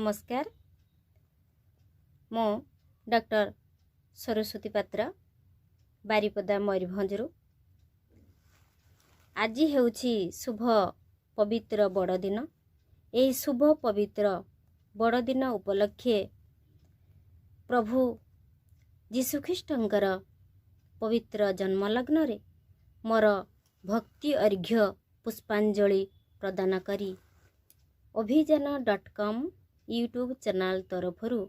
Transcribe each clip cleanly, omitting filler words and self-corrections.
नमस्कार। मो डॉक्टर सरस्वती पात्र बारिपदा मयूरभंजरू। आज हेउछि शुभ पवित्र बड़दिन। एही शुभ पवित्र बड़दिन उपलक्षे प्रभु जीशुख्रीष्टंकर पवित्र जन्मलग्न रे मोर भक्ति अर्घ्य पुष्पांजलि प्रदान करी अभियान.com यूट्यूब चैनल तरफरु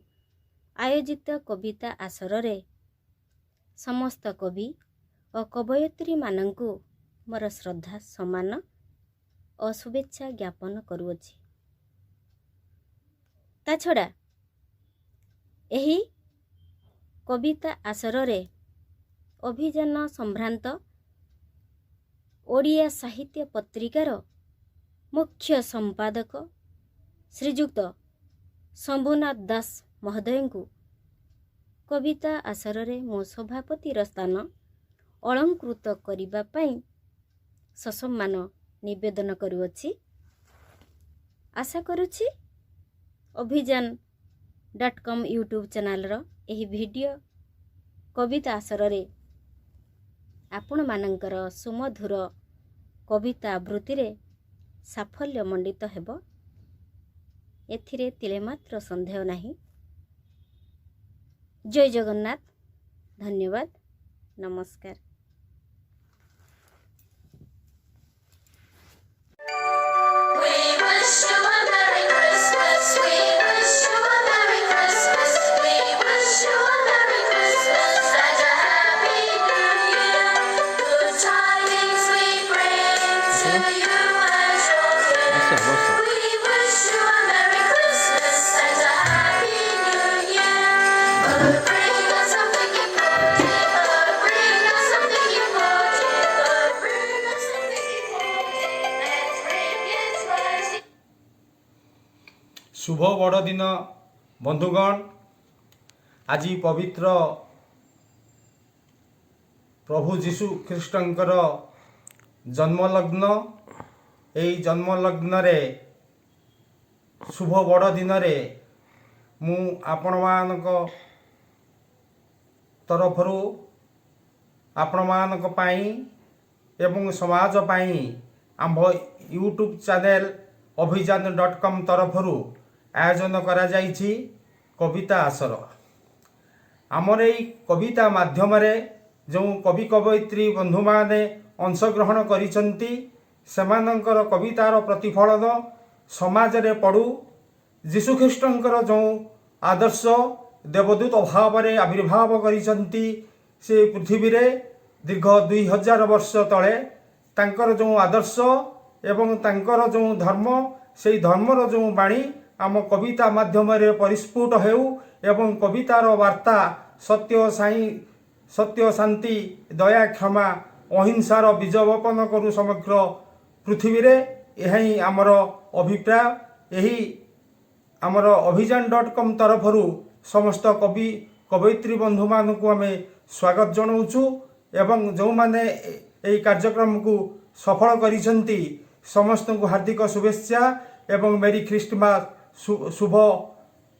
आयोजित कविता आसर रे समस्त कवि और कवयित्री मानंकु मोर श्रद्धा सम्मान और शुभेच्छा ज्ञापन करुअछि। ता छड़ा एही कविता आसर रे अभियान संभ्रांत ओडिया साहित्य पत्रिकार मुख्य संपादक श्रीजुक्त शंभुनाथ दास महोदय को कविता आसर रे मो सभापति स्थान अलंकृत करिबा पई ससम्मान निवेदन करुअछि। आशा करुछि अभियान.com यूट्यूब चैनल रो एही वीडियो कविता आसर रे आपण मानकर सुमधुर कविता आवृत्ति रे साफल्य मंडित हेबो, एथिरे तिले मात्र संदेह नाही। जय जगन्नाथ। धन्यवाद। नमस्कार। शुभ बड़दिन बंधुगण। आज पवित्र प्रभु जीशु ख्रीष्टंकर जन्मलग्न। एई जन्मलग्न रे शुभ बड़दिन रे मु आपण मानक तरफरु आपण मानक पाई एवं समाज पाई आम यूट्यूब चैनल अभियान.com तरफरु आयोजन करा जाइछि कविता आसर। आमर एई कविता माध्यम रे जो कवि कवयित्री बंधु माने अंशग्रहण करिसंती सेमानंकर कवितार प्रतिफलन समाज रे पड़ू। जीशुख्रीष्टंकर जो आदर्श देवदूत भाव रे आविर्भाव करिसंती से पृथ्वी रे दीर्घ 2000 वर्ष तले तांकर जो आदर्श एवं तांकर जो धर्म से धर्मर जो बाणी आम कविता माध्यम रे परिस्फुट हेउ एवं कवितार वार्ता सत्य शांति दया क्षमा अहिंसार बीज वपन करू समग्र पृथ्वी रे। यही आमर अभिप्राय। यही आमर अभियान.com तरफरु समस्त कवि कवयित्री बंधु मानकु आमे स्वागत जनाउछु एवं जो माने एई कार्यक्रम को सफल करिसंती समस्त को हार्दिक शुभेच्छा एवं मेरी ख्रीष्टमास शुभ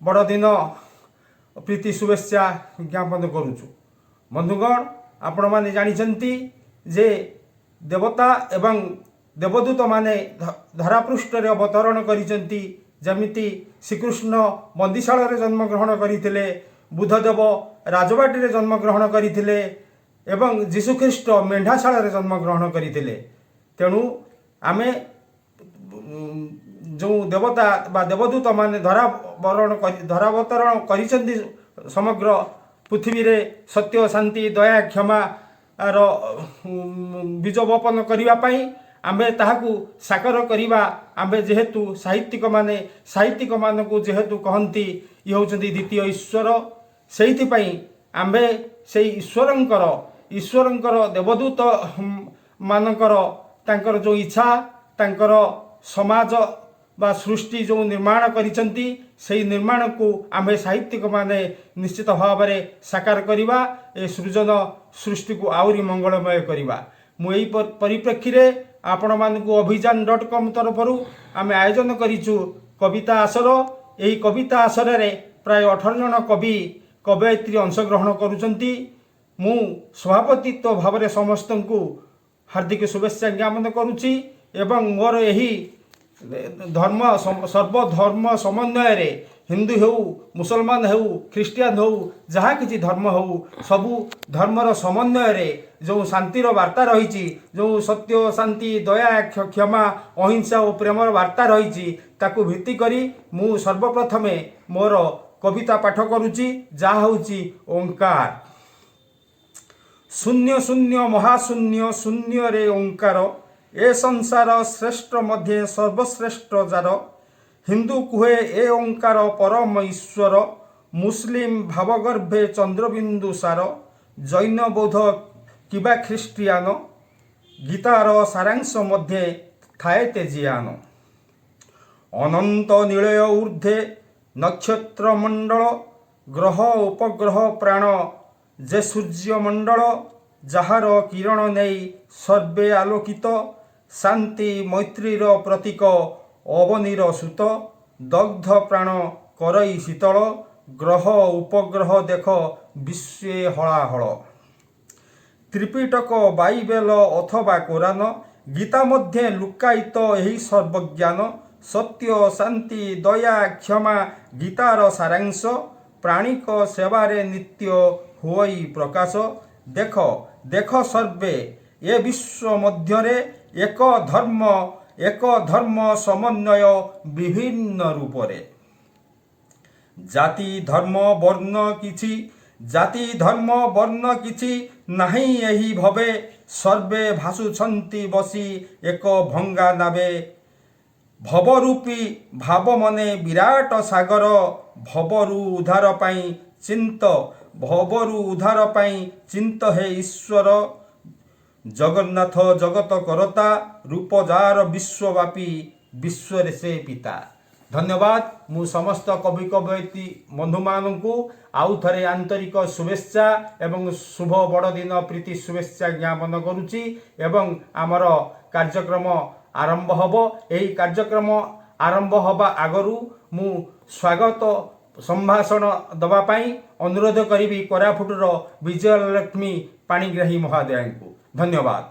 बड़दिन प्रीति शुभेच्छा ज्ञापन करुछु। बंधुगण, आपण माने जानिछंती जे देवता एवं देवदूत माने धरापृष्ठ रे अवतरण करिसंती। जमिति श्रीकृष्ण बंदीशाला रे जन्म ग्रहण करिथिले, बुद्धदेव राजबाटी रे जन्म ग्रहण करिथिले एवं जीशुख्रीष्ट मेंढाशाला रे जन्म ग्रहण करिथिले। तेणु आमे जो देवता बा देवदूत माने धरावतरण करिसंती समग्र पृथ्वी रे सत्य शांति दया क्षमा रो बीज वपन करिवा पई आमे ताहाकू साकार करिवा। आमे जेहेतु साहित्यिक मानकू जेहेतु कहंती ये होचंती द्वितीय ईश्वर, सेहिति पई आमे सेई ईश्वरंकर देवदूत मानकर तांकर जो इच्छा तांकर समाज बा सृष्टि जो निर्माण करिसंती सेई निर्माण को आमे साहित्यिक माने निश्चित भाव में साकार करिवा। ए सृजन सृष्टि को आउरी मंगलमय करिवा। मु एई परिप्रेक्षी रे आपण मानकू अभियान.com तरफरु आमे आयोजन करिछु कविता आसर। ଏହି କବିତା ଆସରରେ ପ୍ରାୟ 18 ଜଣ କବି କବୟିତ୍ରୀ ଅଂଶଗ୍ରହଣ କରୁଛନ୍ତି। ମୁଁ ସଭାପତିତ୍ୱ ଭାବରେ ସମସ୍ତଙ୍କୁ ହାର୍ଦ୍ଦିକ ଶୁଭେଚ୍ଛା ଜ୍ଞାପନ କରୁଛି ଏବଂ ମୋର ଏହି ଧର୍ମ ସର୍ବଧର୍ମ ସମନ୍ୱୟରେ ହିନ୍ଦୁ ହେଉ, ମୁସଲମାନ ହେଉ, ଖ୍ରୀଷ୍ଟିଆନ ହେଉ, ଯାହା କିଛି ଧର୍ମ ହେଉ, ସବୁ ଧର୍ମର ସମନ୍ୱୟରେ ଯେଉଁ ଶାନ୍ତିର ବାର୍ତ୍ତା ରହିଛି, ଯେଉଁ ସତ୍ୟ, ଶାନ୍ତି, ଦୟା, କ୍ଷମା, ଅହିଂସା ଓ ପ୍ରେମର ବାର୍ତ୍ତା ରହିଛି, ତାକୁ ଭିତ୍ତି କରି ମୁଁ ସର୍ବପ୍ରଥମେ ମୋର କବିତା ପାଠ କରୁଛି, ଯାହା ହେଉଛି ଓଙ୍କାର। ଶୂନ୍ୟ ଶୂନ୍ୟ ମହାଶୂନ୍ୟ ଶୂନ୍ୟରେ ଓଙ୍କାର, ଏ ସଂସାର ଶ୍ରେଷ୍ଠ ମଧ୍ୟେ ସର୍ବଶ୍ରେଷ୍ଠ ଯାର। ହିନ୍ଦୁ କୁହେ ଏ ଓଙ୍କାର ପରମ ଈଶ୍ୱର, ମୁସଲିମ ଭାବଗର୍ଭେ ଚନ୍ଦ୍ରବିନ୍ଦୁ ସାର। ଜୈନ ବୌଦ୍ଧ କିବା ଖ୍ରୀଷ୍ଟିଆନ, ଗୀତାର ସାରାଂଶ ମଧ୍ୟେ ଥାଏ ତେଜିଆନ। ଅନନ୍ତ ନୀଳୟ ଊର୍ଦ୍ଧ୍ୱେ ନକ୍ଷତ୍ରମଣ୍ଡଳ, ଗ୍ରହ ଉପଗ୍ରହ ପ୍ରାଣ ଯେ ସୂର୍ଯ୍ୟମଣ୍ଡଳ। ଯାହାର କିରଣ ନେଇ ସର୍ବେ ଆଲୋକିତ, ଶାନ୍ତି ମୈତ୍ରୀର ପ୍ରତୀକ ଅବନୀର ସୂତ। ଦଗ୍ଧ ପ୍ରାଣ କରଇ ଶୀତଳ, ଗ୍ରହ ଉପଗ୍ରହ ଦେଖ ବିଶ୍ୱେ ହଳାହଳ। ତ୍ରିପିଟକ ବାଇବେଲ ଅଥବା କୋରାନ, ଗୀତା ମଧ୍ୟରେ ଲୁକ୍କାୟିତ ଏହି ସର୍ବଜ୍ଞାନ। ସତ୍ୟ, ଶାନ୍ତି, ଦୟା, କ୍ଷମା ଗୀତାର ସାରାଂଶ, ପ୍ରାଣିକ ସେବାରେ ନିତ୍ୟ ହୁଅଇ ପ୍ରକାଶ। ଦେଖ ଦେଖ ସର୍ବେ ଏ ବିଶ୍ୱ ମଧ୍ୟରେ, ଏକ ଧର୍ମ ସମନ୍ୱୟ ବିଭିନ୍ନ ରୂପରେ। ଜାତି ଧର୍ମ ବର୍ଣ୍ଣ କିଛି ନାହିଁ ଏହି ଭବେ, ସର୍ବେ ଭାସୁଛନ୍ତି ବସି ଏକ ଭଙ୍ଗା ନାବେ। ଭବରୂପୀ ଭାବ ମନେ ବିରାଟ ସାଗର, ଭବରୁ ଉଦ୍ଧାର ପାଇଁ ଚିନ୍ତ ହେ ଈଶ୍ୱର। ଜଗନ୍ନାଥ ଜଗତ କରତା, ରୂପ ଯାର ବିଶ୍ୱବ୍ୟାପୀ, ବିଶ୍ୱରେ ସେ ପିତା। ଧନ୍ୟବାଦ। ମୁଁ ସମସ୍ତ କବି କବୟିତ୍ରୀ ବନ୍ଧୁମାନଙ୍କୁ ଆଉ ଥରେ ଆନ୍ତରିକ ଶୁଭେଚ୍ଛା ଏବଂ ଶୁଭ ବଡ଼ଦିନ ପ୍ରୀତି ଶୁଭେଚ୍ଛା ଜ୍ଞାପନ କରୁଛି ଏବଂ ଆମର କାର୍ଯ୍ୟକ୍ରମ ଆରମ୍ଭ ହେବ। ଏହି କାର୍ଯ୍ୟକ୍ରମ ଆରମ୍ଭ ହେବା ଆଗରୁ ମୁଁ ସ୍ୱାଗତ ସମ୍ଭାଷଣ ଦେବା ପାଇଁ ଅନୁରୋଧ କରିବି କୋରାପୁଟର ବିଜୟଲକ୍ଷ୍ମୀ ପାଣିଗ୍ରାହୀ ମହୋଦୟାଙ୍କୁ। ଧନ୍ୟବାଦ।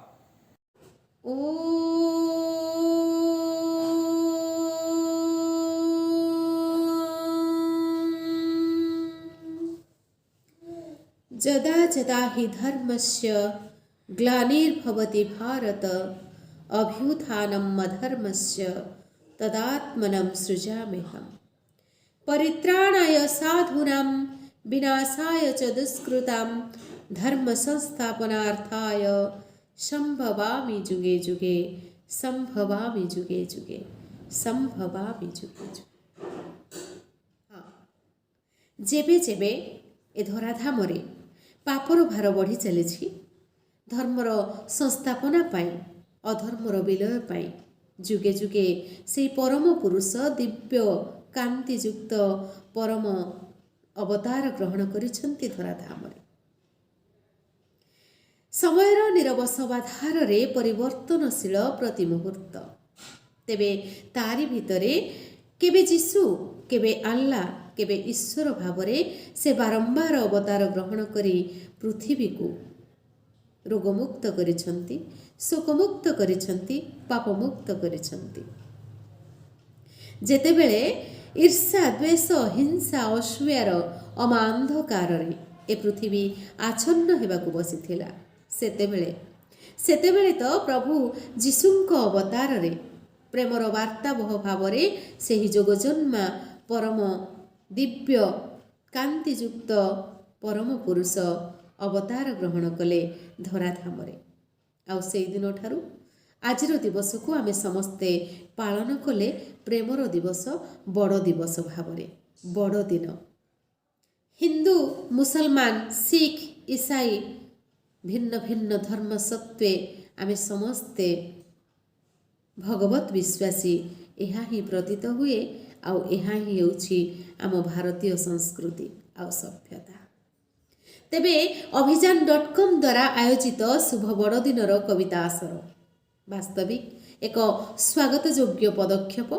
यदा यदा हि धर्मस्य ग्लानिर्भवति भारत, अभ्युत्थानम् अधर्मस्य तदात्मनं सृजाम्यहम्। परित्राणाय साधूनां विनाशाय च दुष्कृतां, धर्म संस्थापनार्थाय संभवामि जुगे जुगे, संभवामि जुगे जुगे, संभवामि जुगे जुगे। जेबे जेबे ए धराधामरे पापर भार बढ़ी चली, धर्मर संस्थापना पाई, अधर्मर विलय पाई जुगे जुगे से परम पुरुष दिव्य कांतियुक्त परम अवतार ग्रहण करिछन्ति धराधामरे। समयर निरवसवाधार रे परिवर्तनशील प्रति मुहूर्त। तेबे तारी भितरे केबे जीशु, केबे अल्लाह, केबे ईश्वर भावरे से बारंबार अवतार ग्रहण करी पृथ्वी को रोगमुक्त करिछन्ति, शोकमुक्त करिछन्ति, पापमुक्त करिछन्ति। जेतेबेले ईर्षा, द्वेष, हिंसा, असूयार अमा अंधकार रे ए पृथ्वी आच्छन्न हेबाकु बसिथिला, सेतेबेले तो प्रभु जीशुंक अवतार रे प्रेमर वार्ताबह भावरे सेही जोगजन्मा परम दिव्य कांतियुक्त परम पुरुष अवतार ग्रहण कले धराधामरे। आउ से दिन ठारू आजिर दिवस को आमे समस्ते पालन कले प्रेमर दिवस, बड़ दिवस भावरे। बड़ दिन हिंदू, मुसलमान, सिख, ईसाई भिन्न भिन्न धर्म सत्वे आमे समस्ते भगवत विश्वासी एहा ही प्रतीत हुए। आउ एहा ही हेउछि आम भारतीय संस्कृति आउ सभ्यता। तेबे अभियान.com द्वारा आयोजित शुभ बड़दिनर कविता आसर वास्तविक एक स्वागत योग्य पदक्षेप।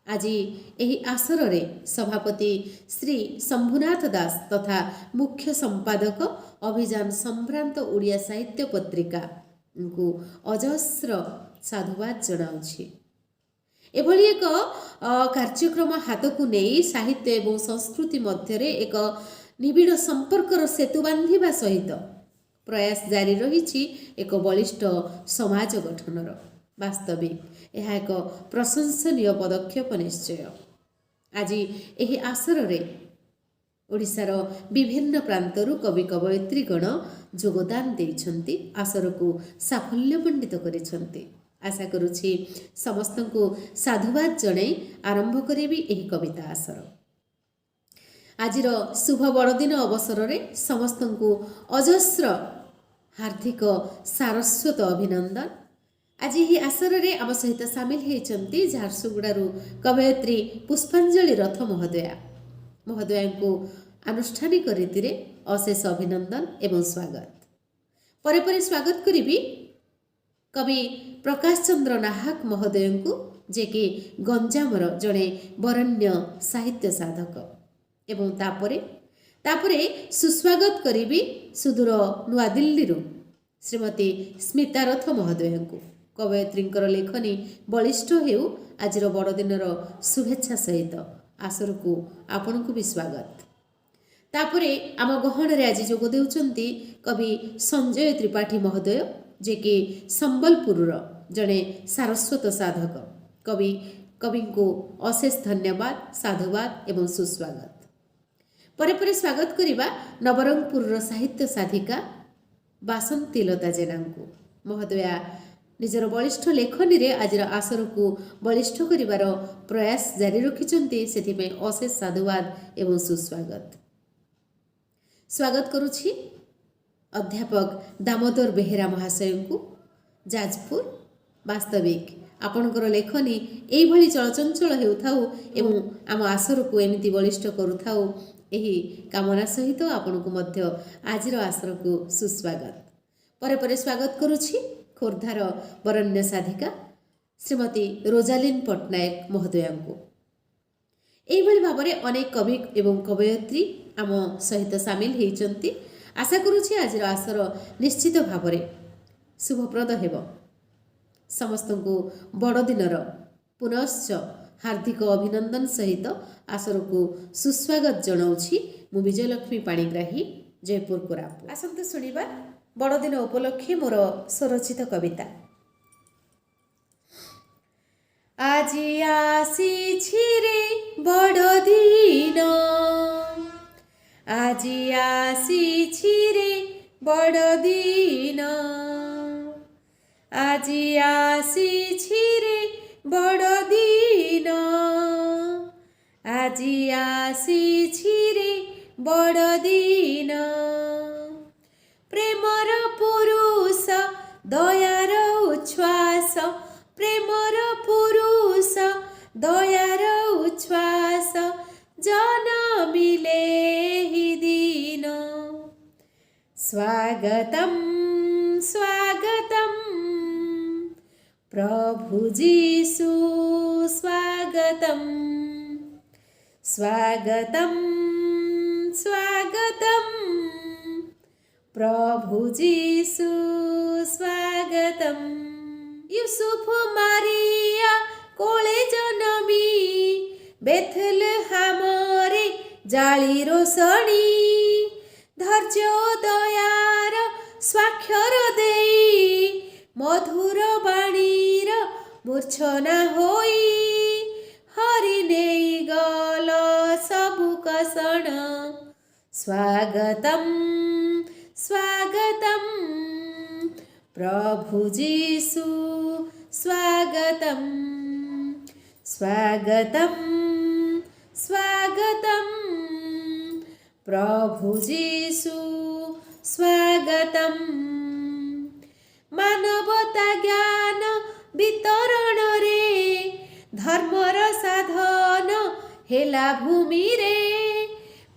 ଆଜି ଏହି ଆସରରେ ସଭାପତି ଶ୍ରୀ ଶମ୍ଭୁନାଥ ଦାସ ତଥା ମୁଖ୍ୟ ସମ୍ପାଦକ ଅଭିଯାନ ସମ୍ଭ୍ରାନ୍ତ ଓଡ଼ିଆ ସାହିତ୍ୟ ପତ୍ରିକାଙ୍କୁ ଅଜସ୍ର ସାଧୁବାଦ ଜଣାଉଛି। ଏଭଳି ଏକ କାର୍ଯ୍ୟକ୍ରମ ହାତକୁ ନେଇ ସାହିତ୍ୟ ଏବଂ ସଂସ୍କୃତି ମଧ୍ୟରେ ଏକ ନିବିଡ଼ ସମ୍ପର୍କର ସେତୁ ବାନ୍ଧିବା ସହିତ ପ୍ରୟାସ ଜାରି ରହିଛି ଏକ ବଳିଷ୍ଠ ସମାଜ ଗଠନର। ବାସ୍ତବିକ ଏହା ଏକ ପ୍ରଶଂସନୀୟ ପଦକ୍ଷେପ ନିଶ୍ଚୟ। ଆଜି ଏହି ଆସରରେ ଓଡ଼ିଶାର ବିଭିନ୍ନ ପ୍ରାନ୍ତରୁ କବି କବୟିତ୍ରୀଗଣ ଯୋଗଦାନ ଦେଇଛନ୍ତି, ଆସରକୁ ସାଫଲ୍ୟମଣ୍ଡିତ କରିଛନ୍ତି। ଆଶା କରୁଛି ସମସ୍ତଙ୍କୁ ସାଧୁବାଦ ଜଣାଇ ଆରମ୍ଭ କରିବି ଏହି କବିତା ଆସର। ଆଜିର ଶୁଭ ବଡ଼ଦିନ ଅବସରରେ ସମସ୍ତଙ୍କୁ ଅଜସ୍ର ହାର୍ଦ୍ଦିକ ସାରସ୍ୱତ ଅଭିନନ୍ଦନ। ଆଜି ଏହି ଆସରରେ ଆମ ସହିତ ସାମିଲ ହୋଇଛନ୍ତି ଝାରସୁଗୁଡ଼ାରୁ କବୟିତ୍ରୀ ପୁଷ୍ପାଞ୍ଜଳି ରଥ ମହୋଦୟାଙ୍କୁ ଆନୁଷ୍ଠାନିକ ରୀତିରେ ଅଶେଷ ଅଭିନନ୍ଦନ ଏବଂ ସ୍ୱାଗତ। ପରେ ପରେ ସ୍ୱାଗତ କରିବି କବି ପ୍ରକାଶ ଚନ୍ଦ୍ର ନାହାକ ମହୋଦୟଙ୍କୁ, ଯିଏକି ଗଞ୍ଜାମର ଜଣେ ବରେଣ୍ୟ ସାହିତ୍ୟ ସାଧକ, ଏବଂ ତାପରେ ସୁସ୍ୱାଗତ କରିବି ସୁଦୂର ନୂଆଦିଲ୍ଲୀରୁ ଶ୍ରୀମତୀ ସ୍ମିତା ରଥ ମହୋଦୟଙ୍କୁ। କବୟିତ୍ରୀଙ୍କର ଲେଖନୀ ବଳିଷ୍ଠ ହେଉ ଆଜିର ବଡ଼ଦିନର ଶୁଭେଚ୍ଛା ସହିତ ଆସରକୁ ଆପଣଙ୍କୁ ବି ସ୍ୱାଗତ। ତାପରେ ଆମ ଗହଣରେ ଆଜି ଯୋଗ ଦେଉଛନ୍ତି କବି ସଞ୍ଜୟ ତ୍ରିପାଠୀ ମହୋଦୟ, ଯିଏକି ସମ୍ବଲପୁରର ଜଣେ ସାରସ୍ୱତ ସାଧକ। କବିଙ୍କୁ ଅଶେଷ ଧନ୍ୟବାଦ, ସାଧୁବାଦ ଏବଂ ସୁସ୍ୱାଗତ। ପରେ ପରେ ସ୍ୱାଗତ କରିବା ନବରଙ୍ଗପୁରର ସାହିତ୍ୟ ସାଧିକା ବାସନ୍ତୀ ଲତା ଜେନାଙ୍କୁ। ମହୋଦୟା ନିଜର ବଳିଷ୍ଠ ଲେଖନୀରେ ଆଜିର ଆସରକୁ ବଳିଷ୍ଠ କରିବାର ପ୍ରୟାସ ଜାରି ରଖିଛନ୍ତି, ସେଥିପାଇଁ ଅଶେଷ ସାଧୁବାଦ ଏବଂ ସୁସ୍ୱାଗତ। ସ୍ୱାଗତ କରୁଛି ଅଧ୍ୟାପକ ଦାମୋଦର ବେହେରା ମହାଶୟଙ୍କୁ, ଯାଜପୁର। ବାସ୍ତବିକ ଆପଣଙ୍କର ଲେଖନୀ ଏଇଭଳି ଚଳଚଞ୍ଚଳ ହେଉଥାଉ ଏବଂ ଆମ ଆସରକୁ ଏମିତି ବଳିଷ୍ଠ କରୁଥାଉ, ଏହି କାମନା ସହିତ ଆପଣଙ୍କୁ ମଧ୍ୟ ଆଜିର ଆସରକୁ ସୁସ୍ୱାଗତ। ପରେ ପରେ ସ୍ୱାଗତ କରୁଛି ଖୋର୍ଦ୍ଧାର ବରେଣ୍ୟ ସାଧିକା ଶ୍ରୀମତୀ ରୋଜାଲିନ ପଟ୍ଟନାୟକ ମହୋଦୟାଙ୍କୁ। ଏଇଭଳି ଭାବରେ ଅନେକ କବି ଏବଂ କବୟିତ୍ରୀ ଆମ ସହିତ ସାମିଲ ହୋଇଛନ୍ତି। ଆଶା କରୁଛି ଆଜିର ଆସର ନିଶ୍ଚିତ ଭାବରେ ଶୁଭପ୍ରଦ ହେବ। ସମସ୍ତଙ୍କୁ ବଡ଼ଦିନର ପୁନଶ୍ଚ ହାର୍ଦ୍ଦିକ ଅଭିନନ୍ଦନ ସହିତ ଆସରକୁ ସୁସ୍ୱାଗତ ଜଣାଉଛି ମୁଁ ବିଜୟଲକ୍ଷ୍ମୀ ପାଣିଗ୍ରାହୀ, ଜୟପୁର, କୋରାପୁଟ। ଆସନ୍ତୁ ଶୁଣିବା ବଡ଼ଦିନ ଉପଲକ୍ଷେ ମୋର ସ୍ୱରଚିତ କବିତା। ଆଜି ଆସିଛି ରେ ବଡ଼ଦିନ, ଆଜି ଆସିଛି ରେ ବଡ଼ଦିନ, ଆଜି ଆସିଛି ରେ ବଡ଼ଦିନ, ଆଜି ଆସିଛି ରେ ବଡ଼ଦିନ। ପ୍ରେମର ପୁରୁଷ ଦୟାର ଉଚ୍ଛ୍ୱାସ, ପ୍ରେମର ପୁରୁଷ ଦୟାର ଉଚ୍ଛ୍ୱାସ, ଜନମିଲେ ହି ଦିନ। ସ୍ୱାଗତମ୍ ସ୍ୱାଗତମ୍ ପ୍ରଭୁ ଯୀଶୁ, ସ୍ୱାଗତମ୍ ସ୍ୱାଗତମ୍ ସ୍ୱାଗତମ୍ ପ୍ରଭୁ ଯୀଶୁ, ସ୍ୱାଗତମ୍। ୟୁସୁଫ ମାରିଆ କୋଳେ ଜନମି, ବେଥଲେହାମରେ ଜାଳି ରୋଷଣୀ, ଧୈର୍ଯ୍ୟ ଦୟାର ସ୍ୱାକ୍ଷର ଦେଇ, ମଧୁର ବାଣୀର ମୂର୍ଚ୍ଛନା ହୋଇ, ହରି ନେଇ ଗଲ ସବୁ କଷଣ। ସ୍ୱାଗତମ୍ ସ୍ୱାଗତମ୍ ପ୍ରଭୁ ଯୀଶୁ, ସ୍ୱାଗତମ୍ ସ୍ୱାଗତମ୍ ସ୍ୱାଗତମ୍ ପ୍ରଭୁ ଯୀଶୁ, ସ୍ୱାଗତମ୍। ମାନବତା ଜ୍ଞାନ ବିତରଣରେ, ଧର୍ମର ସାଧନ ହେଲା ଭୂମିରେ,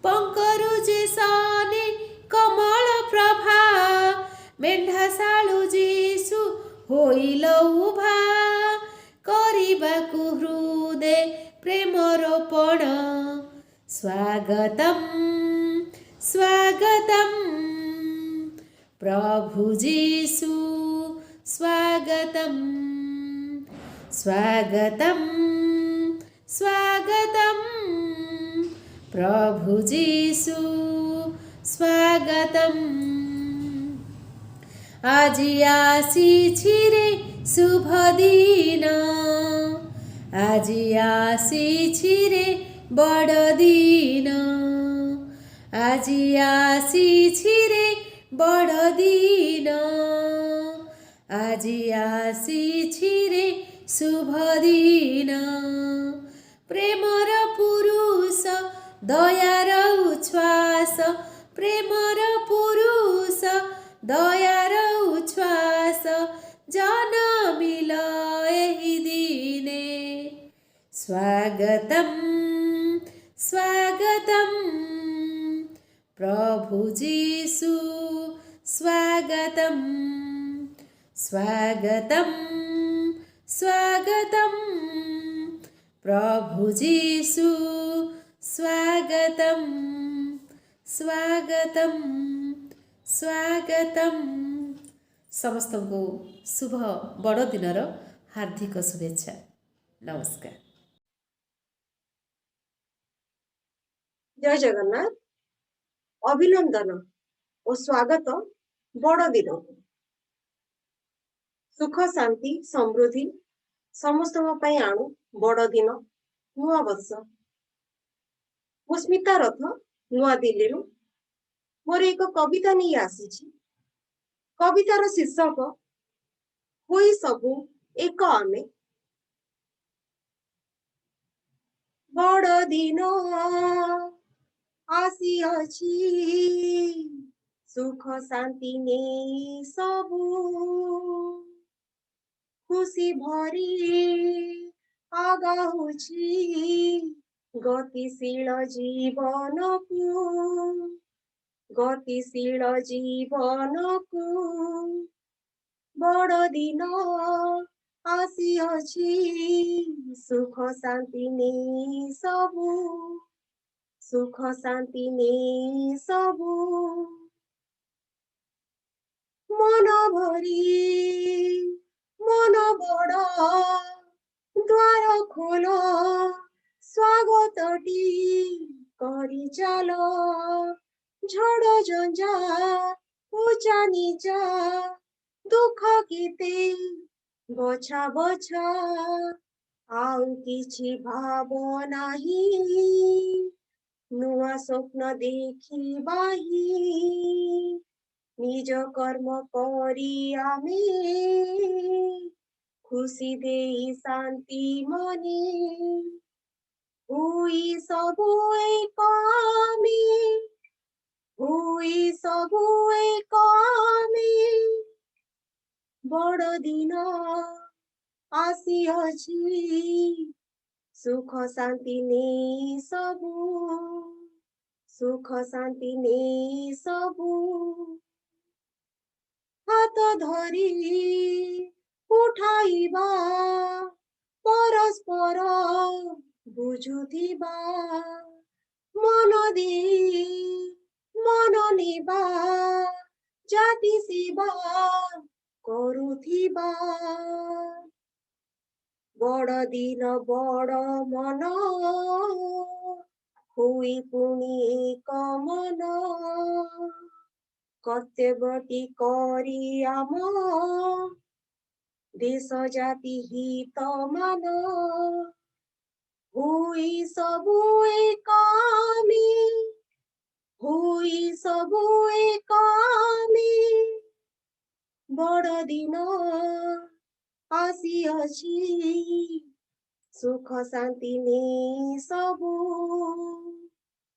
ପଙ୍କରୁ ଯେ ସନେ କମଳ ପ୍ରଭା, ମେଣ୍ଢାଶାଳୁ ଯୀଶୁ ହୋଇଲ ଉଭା, କରିବାକୁ ହୃଦେ प्रेमरोपण स्वागतम स्वागतम प्रभु जीशु स्वागतम स्वागतम स्वागतम प्रभु जीशु स्वागतम আজি আসিছি রে শুভ দিন আজি আসিছি রে বড় দিন আজি আসিছি রে বড় দিন আজি আসিছি রে শুভ দিন প্রেমর পুরুষ দয়ার উচ্ছ্বাস প্রেমর পুরুষ দয়ার উচ্ছ্বাস জনমিল ଏହି দিনে স্বাগতম স্বাগতম প্রভু যীশু স্বাগতম স্বাগতম স্বাগতম প্রভু যীশু স্বাগতম ସ୍ୱାଗତମ ସ୍ୱାଗତମ ସମସ୍ତଙ୍କୁ ଶୁଭ ବଡ଼ଦିନର ହାର୍ଦ୍ଦିକ ଶୁଭେଚ୍ଛା। ନମସ୍କାର। जय जगन्नाथ अभिनंदन और स्वागत बड़ दिन सुख शांति समृद्धि समस्त आणु बड़ दिन नुआ वर्ष मु स्मिता रथ नुआ दिल्ली मोर एक कविता नहीं आसी कवितार शीर्षक होई सबु एक आमे बड़ दिन आसी अछि सुख शांति ने सबु खुशी भरी आगाउछि गतिशील जीवन को बड़ दिन आसी अछि सुख शांति ने सबु सुख शांति ने सबु मन भरी मन बड़ द्वार खोल स्वागतटी करी चल झड़ झंझा ऊंचा नीचा दुख केते बछा बछा आउ किछि भाव नाही नुआ स्वप्न देखिबाही निज कर्म करी आमे खुशी देई शांति मने हुई सबु एक आमे हुई सबु एक आमे बड़ दिन आसी अछि सुख शांति ने सबु सुख शांति ने सबु हाथ धरी उठाइबा परस्पर बुझुथिबा मन दे मन नेबा जाति सेवा करुथिबा बड़ दिन बड़ मन हुई पुणी एक मन कर्तव्यटी करी आम देश जाति हित मान हुई सबु एक आमे हुई सबु एक आमे बड़ दिन आसी अछि सुख शांति ने सबु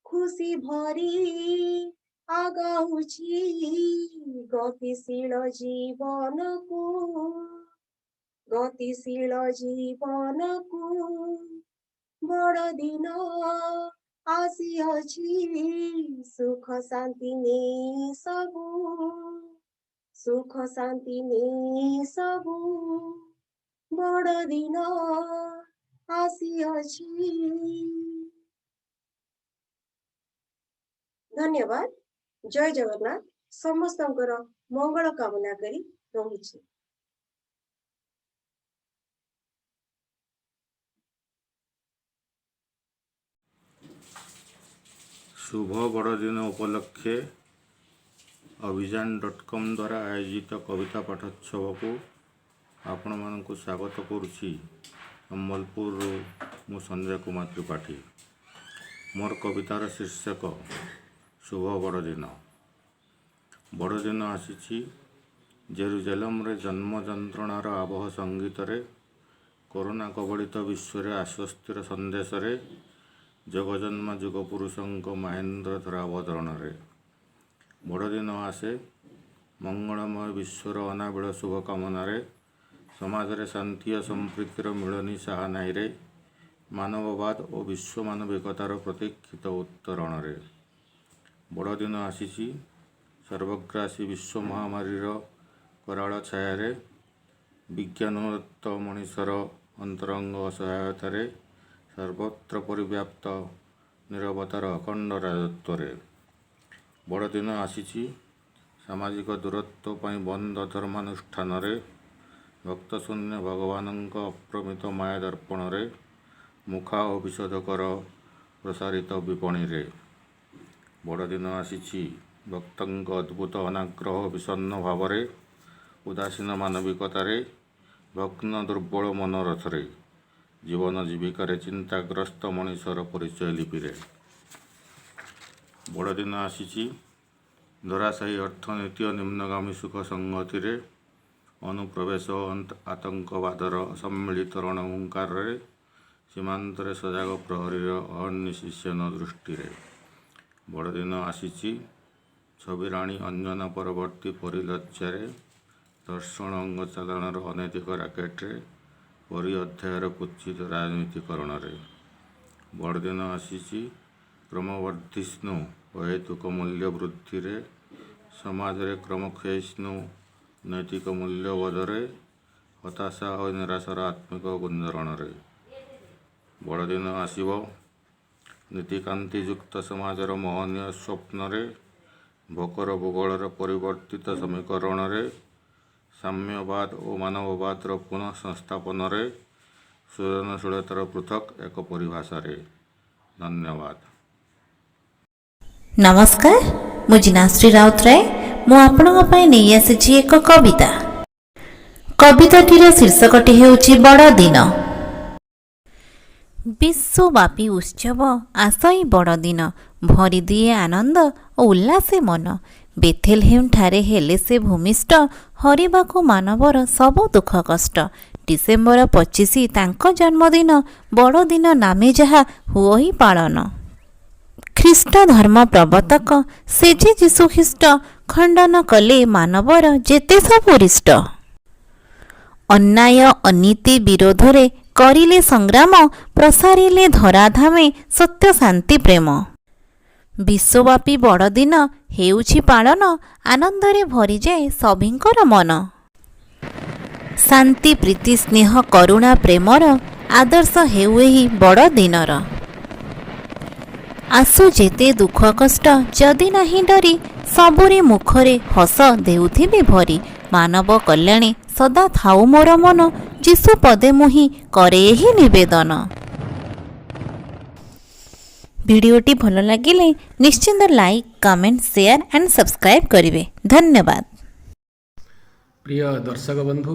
खुशी भरी आगाउछि गतिशील जीवन को बड़ दिन आसी अछि सुख शांति ने सबु सुख शांति ने सबु बड़ दिन ଆସିଅଛି। ଧନ୍ୟବାଦ। ଜୟ ଜଗନ୍ନାଥ। ସମସ୍ତଙ୍କର ମଙ୍ଗଳ କାମନା କରି ରହୁଛି। शुभ बड़दिन उपलक्षे अभिजान.com द्वारा आयोजित कविता पाठोत्सव को आपण मानक स्वागत करुच्ची। सम्बलपुर मु संजय कुमार त्रिपाठी। मोर कवितार शीर्षक शुभ बड़दिन। बड़दिन आसी जेरुजालेम रे जन्म जंत्रणार आबह संगीत रे कोरोना कबलित विश्व रे आश्वस्तिर संदेश रे जगजन्मा जुग पुरुषंक महेंद्र धरावतरण रे बड़दिन आसे मंगलमय विश्वर अनाबिल शुभकामना रे समाज रे शांति और संप्रीतिर मिलनी साहानाई रे मानववाद और विश्व मानविकतार प्रतीक्षित उत्तरण रे बड़दिन आसी सर्वग्रासी विश्व महामारीर कराल छाया रे विज्ञानोत्त मनीषर अंतरंग असहायतार सर्वत्र परिव्याप्त निरवतार अखंड राजत्व रे बड़दिन आसी सामाजिक दूरत्व पर बंद धर्मानुष्ठान रे भक्तशून्य भगवानंक अप्रमित माया दर्पण रे मुखा और विशोधकर प्रसारित विपणी रे बड़दिन आसी भक्तंक अद्भुत अनाग्रह विषन्न भाव रे उदासीन मानविकता रे भग्न दुर्बल मनोरथ रे जीवन जीविकार चिंताग्रस्त मनीषर परिचय लिपि रे बड़दिन आसी धराशायी अर्थनीति और निम्नगामी सुख संगति रे अनुप्रवेश आतंकवादर सम्मिलित रणहुंकार रे सीमांत रे सजाग प्रहरीर अनिशिष्यन दृष्टि रे बड़दिन आसी छविराणी अंजना परवर्ती परिलज्जा रे दर्शन अंग चालाणर अनैतिक राकेट रे परि अध्यायर कुचित राजनीतिकरण रे बड़दिन आसी क्रमवर्धिष्णु अहेतुक मूल्य वृद्धि रे समाज रे क्रमक्षयिष्णु नैतिक मूल्यबोध रे हताशा और निराशार आत्मिक गुंजरण रे बड़दिन आसीब नीतिकांतियुक्त समाजर मोहनीय स्वप्न रे भोकर भूगोलर परिवर्तित समीकरण रे साम्यवाद और मानववादर पुनः संस्थापन रे सृजनशीलतार पृथक एक परिभाषा रे। धन्यवाद। नमस्कार मु जिनाश्री राउतराय मु आपणक पई नै आसीछि एक कविता। कविताटीर शीर्षकटी हेउछि बड़दिन। विश्वव्यापी उत्सव आसई बड़दिन भरी दिए आनंद और उल्लासे मन बेथेलहेम ठारे हेले से भूमिष्ठ हरिबाकू मानवर सबु दुख कष्ट डिसेम्बर 25 तांको जन्मदिन बड़दिन नामे जहा हुई पालन ख्रीष्ट धर्म प्रवर्तक से जे जीशु ख्रीष्ट खंडन कले मानवर जेते सबुरिष्ट अन्याय अनीति विरोध रे करिले संग्राम प्रसारिले धराधामे सत्य शांति प्रेम विश्वव्यापी बड़दिन हेउछि पालन आनंदरे भरी जाए सभिंकर मन शांति प्रीति स्नेह करुणा प्रेमर आदर्श हेउ एही बड़दिनर आसु जेते दुख कष्ट जदि नाही डरी सबुरे मुखरे हस देउथिबे भरी मानव कल्याणे सदा थाउ मोर मन जीशु पदे मुहि करे एही निवेदन। वीडियोटी भल लगिले निश्चिंत like comment share and subscribe करिवे। धन्यवाद। प्रिय दर्शक बंधु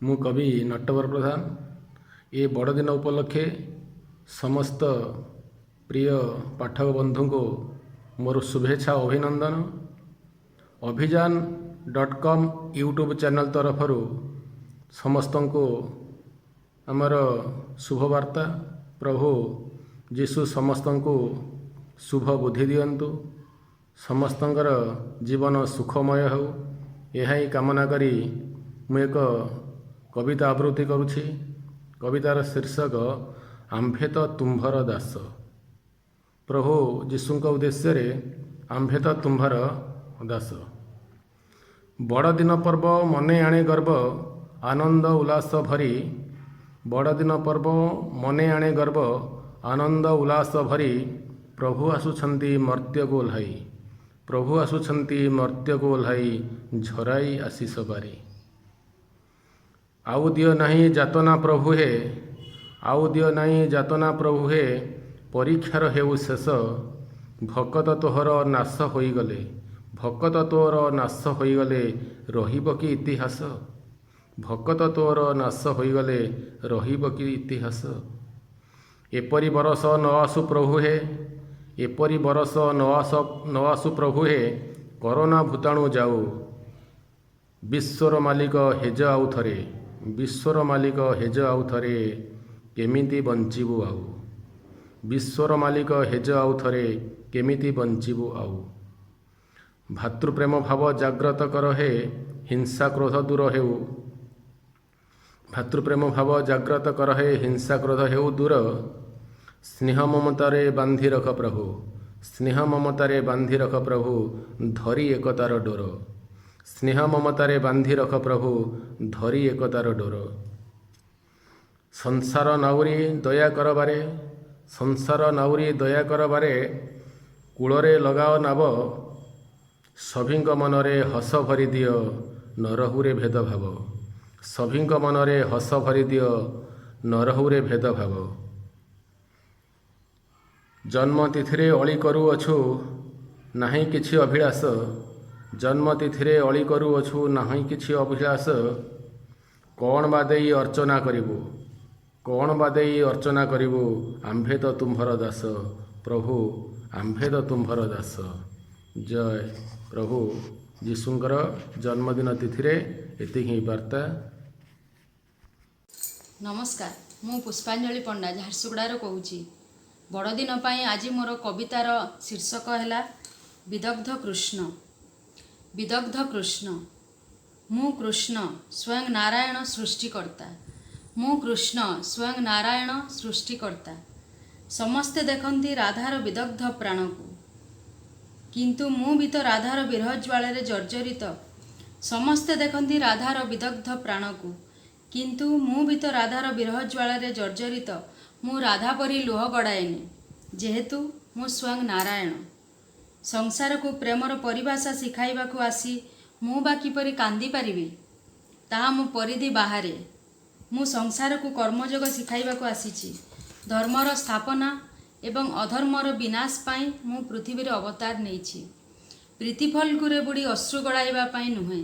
मु कवि नटवर प्रधान ये बड़दिन उपलक्षे समस्त प्रिय पाठक बंधु को मोर शुभेच्छा अभिनंदन। अभिजान.com यूट्यूब चैनल तरफ समस्त को आमर शुभवार्ता प्रभु जीशु समस्त को शुभ बुद्धि दियंतु समस्तंकर जीवन सुखमय हो यह ही कामना करी मु एक कविता आवृत्ति करुछि। कवितार शीर्षक आंभे तो तुम्भर दास। प्रभु जीशुंक उद्देश्य रे आंभे तो तुम्भर दास। बड़दिन पर्व मने आणे गर्व आनंद उल्लास भरी ବଡ଼ଦିନ ପର୍ବ ମନେ ଆଣେ ଗର୍ବ, ଆନନ୍ଦ ଉଲ୍ଲାସ ଭରି ପ୍ରଭୁ ଆସୁଛନ୍ତି ମର୍ତ୍ତ୍ୟକୁ ଓହ୍ଲାଇ, ପ୍ରଭୁ ଆସୁଛନ୍ତି ମର୍ତ୍ତ୍ୟକୁ ଓହ୍ଲାଇ, ଝରାଇ ଆଶିଷ ବାରି। ଆଉ ଦିଅ ନାହିଁ ଯାତନା ପ୍ରଭୁ ହେ, ଆଉ ଦିଅ ନାହିଁ ଯାତନା ପ୍ରଭୁ ହେ, ପରୀକ୍ଷାର ହେଉ ଶେଷ, ଭକତ ତୋହର ନାଶ ହୋଇଗଲେ, ଭକତ ତୋର ନାଶ ହୋଇଗଲେ ରହିବ କି ଇତିହାସ, ଭକତ ତୋର ନାଶ ହୋଇଗଲେ ରହିବ କି ଇତିହାସ। ଏପରି ବରଷ ନ ଆସୁ ପ୍ରଭୁ ହେ, ଏପରି ବରଷ ନ ଆସୁ ପ୍ରଭୁ ହେ, କରୋନା ଭୂତାଣୁ ଯାଉ, ବିଶ୍ୱର ମାଲିକ ହେଜ ଆଉ ଥରେ, ବିଶ୍ୱର ମାଲିକ ହେଜ ଆଉ ଥରେ, କେମିତି ବଞ୍ଚିବୁ ଆଉ, ବିଶ୍ୱର ମାଲିକ ହେଜ ଆଉ ଥରେ, କେମିତି ବଞ୍ଚିବୁ ଆଉ। ଭାତୃପ୍ରେମ ଭାବ ଜାଗ୍ରତ କର ହେ, ହିଂସା କ୍ରୋଧ ଦୂର ହେଉ, ଭାତୃପ୍ରେମ ଭାବ ଜାଗ୍ରତ କର ହେ, ହିଂସା କ୍ରୋଧ ହେଉ ଦୂର, ସ୍ନେହ ମମତାରେ ବାନ୍ଧି ରଖ ପ୍ରଭୁ, ସ୍ନେହ ମମତାରେ ବାନ୍ଧି ରଖ ପ୍ରଭୁ, ଧରି ଏକତାର ଡୋର, ସ୍ନେହ ମମତାରେ ବାନ୍ଧି ରଖ ପ୍ରଭୁ, ଧରି ଏକତାର ଡୋର। ସଂସାର ନାଉରୀ ଦୟା କରବାରେ, ସଂସାର ନାଉରୀ ଦୟା କରବାରେ, କୂଳରେ ଲଗାଅ ନାବ, ସଭିଙ୍କ ମନରେ ହସ ଭରିଦିଅ, ନରହୁରେ ଭେଦଭାବ, ସଭିଙ୍କ ମନରେ ହସ ଭରିଦିଅ, ନରହୁରେ ଭେଦଭାବ। ଜନ୍ମ ତିଥିରେ ଅଳି କରୁଅଛୁ ନାହିଁ କିଛି ଅଭିଳାଷ, ଜନ୍ମ ତିଥିରେ ଅଳି କରୁଅଛୁ ନାହିଁ କିଛି ଅଭିଳାଷ, କ'ଣ ବା ଦେଇ ଅର୍ଚ୍ଚନା କରିବୁ, କ'ଣ ବା ଦେଇ ଅର୍ଚ୍ଚନା କରିବୁ, ଆମ୍ଭେ ତ ତୁମ୍ଭର ଦାସ, ପ୍ରଭୁ ଆମ୍ଭେ ତ ତୁମ୍ଭର ଦାସ। ଜୟ ପ୍ରଭୁ ଯୀଶୁଙ୍କର ଜନ୍ମଦିନ ତିଥିରେ ଏତିକି ହିଁ ବାର୍ତ୍ତା। ନମସ୍କାର, ମୁଁ ପୁଷ୍ପାଞ୍ଜଳି ପଣ୍ଡା ଝାରସୁଗୁଡ଼ାରୁ କହୁଛି। ବଡ଼ଦିନ ପାଇଁ ଆଜି ମୋର କବିତାର ଶୀର୍ଷକ ହେଲା ବିଦଗ୍ଧ କୃଷ୍ଣ। ବିଦଗ୍ଧ କୃଷ୍ଣ। ମୁଁ କୃଷ୍ଣ ସ୍ୱୟଂ ନାରାୟଣ ସୃଷ୍ଟିକର୍ତ୍ତା, ମୁଁ କୃଷ୍ଣ ସ୍ୱୟଂ ନାରାୟଣ ସୃଷ୍ଟିକର୍ତ୍ତା। ସମସ୍ତେ ଦେଖନ୍ତି ରାଧାର ବିଦଗ୍ଧ ପ୍ରାଣକୁ, କିନ୍ତୁ ମୁଁ ବି ତ ରାଧାର ବିରହ ଜ୍ୱାଳାରେ ଜର୍ଜରିତ। ସମସ୍ତେ ଦେଖନ୍ତି ରାଧାର ବିଦଗ୍ଧ ପ୍ରାଣକୁ, କିନ୍ତୁ ମୁଁ ବି ତ ରାଧାର ବିରହ ଜ୍ୱାଳାରେ ଜର୍ଜରିତ। ମୁଁ ରାଧା ପରି ଲୁହ ଗଡ଼ାଏନି, ଯେହେତୁ ମୁଁ ସ୍ୱୟଂ ନାରାୟଣ। ସଂସାରକୁ ପ୍ରେମର ପରିଭାଷା ଶିଖାଇବାକୁ ଆସି ମୁଁ ବା କିପରି କାନ୍ଦିପାରିବି, ତାହା ମୋ ପରିଧି ବାହାରେ। ମୁଁ ସଂସାରକୁ କର୍ମଯୋଗ ଶିଖାଇବାକୁ ଆସିଛି। ଧର୍ମର ସ୍ଥାପନା ଏବଂ ଅଧର୍ମର ବିନାଶ ପାଇଁ ମୁଁ ପୃଥିବୀରେ ଅବତାର ନେଇଛି। ପ୍ରୀତିଫଲ୍ଗୁରେ ବୁଡ଼ି ଅଶ୍ରୁ ଗଡ଼ାଇବା ପାଇଁ ନୁହେଁ।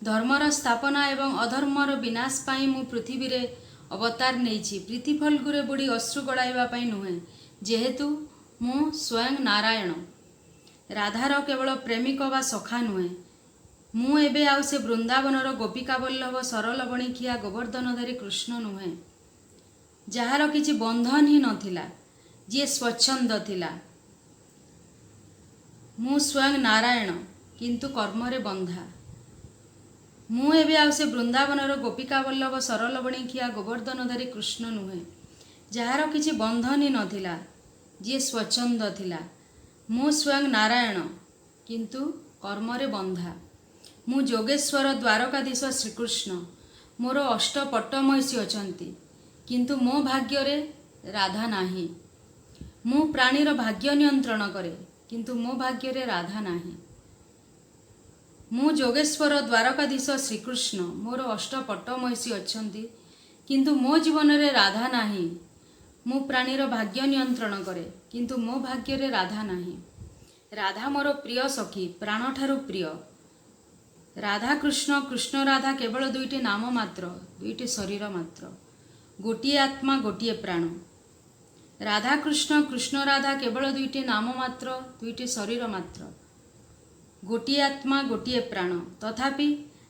ଧର୍ମର ସ୍ଥାପନା ଏବଂ ଅଧର୍ମର ବିନାଶ ପାଇଁ ମୁଁ ପୃଥିବୀରେ ଅବତାର ନେଇଛି। ପ୍ରୀତିଫଲ୍ଗୁରେ ବୁଡ଼ି ଅଶ୍ରୁ ଗଡ଼ାଇବା ପାଇଁ ନୁହେଁ, ଯେହେତୁ ମୁଁ ସ୍ୱୟଂ ନାରାୟଣ। ରାଧାର କେବଳ ପ୍ରେମିକ ବା ସଖା ନୁହେଁ। ମୁଁ ଏବେ ଆଉ ସେ ବୃନ୍ଦାବନର ଗୋପିକା ବଲ୍ଲଭ ସରଲବଣୀଖିଆ ଗୋବର୍ଦ୍ଧନଧାରୀ କୃଷ୍ଣ ନୁହେଁ, ଯାହାର କିଛି ବନ୍ଧନ ହିଁ ନଥିଲା, ଯିଏ ସ୍ୱଚ୍ଛନ୍ଦ ଥିଲା। ମୁଁ ସ୍ୱୟଂ ନାରାୟଣ, କିନ୍ତୁ କର୍ମରେ ବନ୍ଧା। ମୁଁ ଏବେ ଆଉ ସେ ବୃନ୍ଦାବନର ଗୋପିକା ବଲ୍ଲଭ ସରଲବଣୀଖିଆ ଗୋବର୍ଦ୍ଧନଧାରୀ କୃଷ୍ଣ ନୁହେଁ, ଯାହାର କିଛି ବନ୍ଧନ ହିଁ ନଥିଲା, ଯିଏ ସ୍ୱଚ୍ଛନ୍ଦ ଥିଲା। ମୁଁ ସ୍ୱୟଂ ନାରାୟଣ, କିନ୍ତୁ କର୍ମରେ ବନ୍ଧା। ମୁଁ ଯୋଗେଶ୍ୱର ଦ୍ୱାରକାଧୀଶ ଶ୍ରୀକୃଷ୍ଣ। ମୋର ଅଷ୍ଟପଟ୍ଟମହିଷୀ ଅଛନ୍ତି, କିନ୍ତୁ ମୋ ଭାଗ୍ୟରେ ରାଧା ନାହିଁ। ମୁଁ ପ୍ରାଣୀର ଭାଗ୍ୟ ନିୟନ୍ତ୍ରଣ କରେ, କିନ୍ତୁ ମୋ ଭାଗ୍ୟରେ ରାଧା ନାହିଁ। ମୁଁ ଯୋଗେଶ୍ୱର ଦ୍ୱାରକାଧୀଶ ଶ୍ରୀକୃଷ୍ଣ। ମୋର ଅଷ୍ଟପଟ୍ଟମହିଷୀ ଅଛନ୍ତି, କିନ୍ତୁ ମୋ ଜୀବନରେ ରାଧା ନାହିଁ। ମୁଁ ପ୍ରାଣୀର ଭାଗ୍ୟ ନିୟନ୍ତ୍ରଣ କରେ, କିନ୍ତୁ ମୋ ଭାଗ୍ୟରେ ରାଧା ନାହିଁ। ରାଧା ମୋର ପ୍ରିୟ ସଖୀ, ପ୍ରାଣଠାରୁ ପ୍ରିୟ। ରାଧାକୃଷ୍ଣ, କୃଷ୍ଣ ରାଧା କେବଳ ଦୁଇଟି ନାମ ମାତ୍ର, ଦୁଇଟି ଶରୀର ମାତ୍ର, ଗୋଟିଏ ଆତ୍ମା ଗୋଟିଏ ପ୍ରାଣ। ରାଧାକୃଷ୍ଣ, କୃଷ୍ଣ ରାଧା କେବଳ ଦୁଇଟି ନାମ ମାତ୍ର, ଦୁଇଟି ଶରୀର ମାତ୍ର, ଗୋଟିଏ ଆତ୍ମା ଗୋଟିଏ ପ୍ରାଣ। ତଥାପି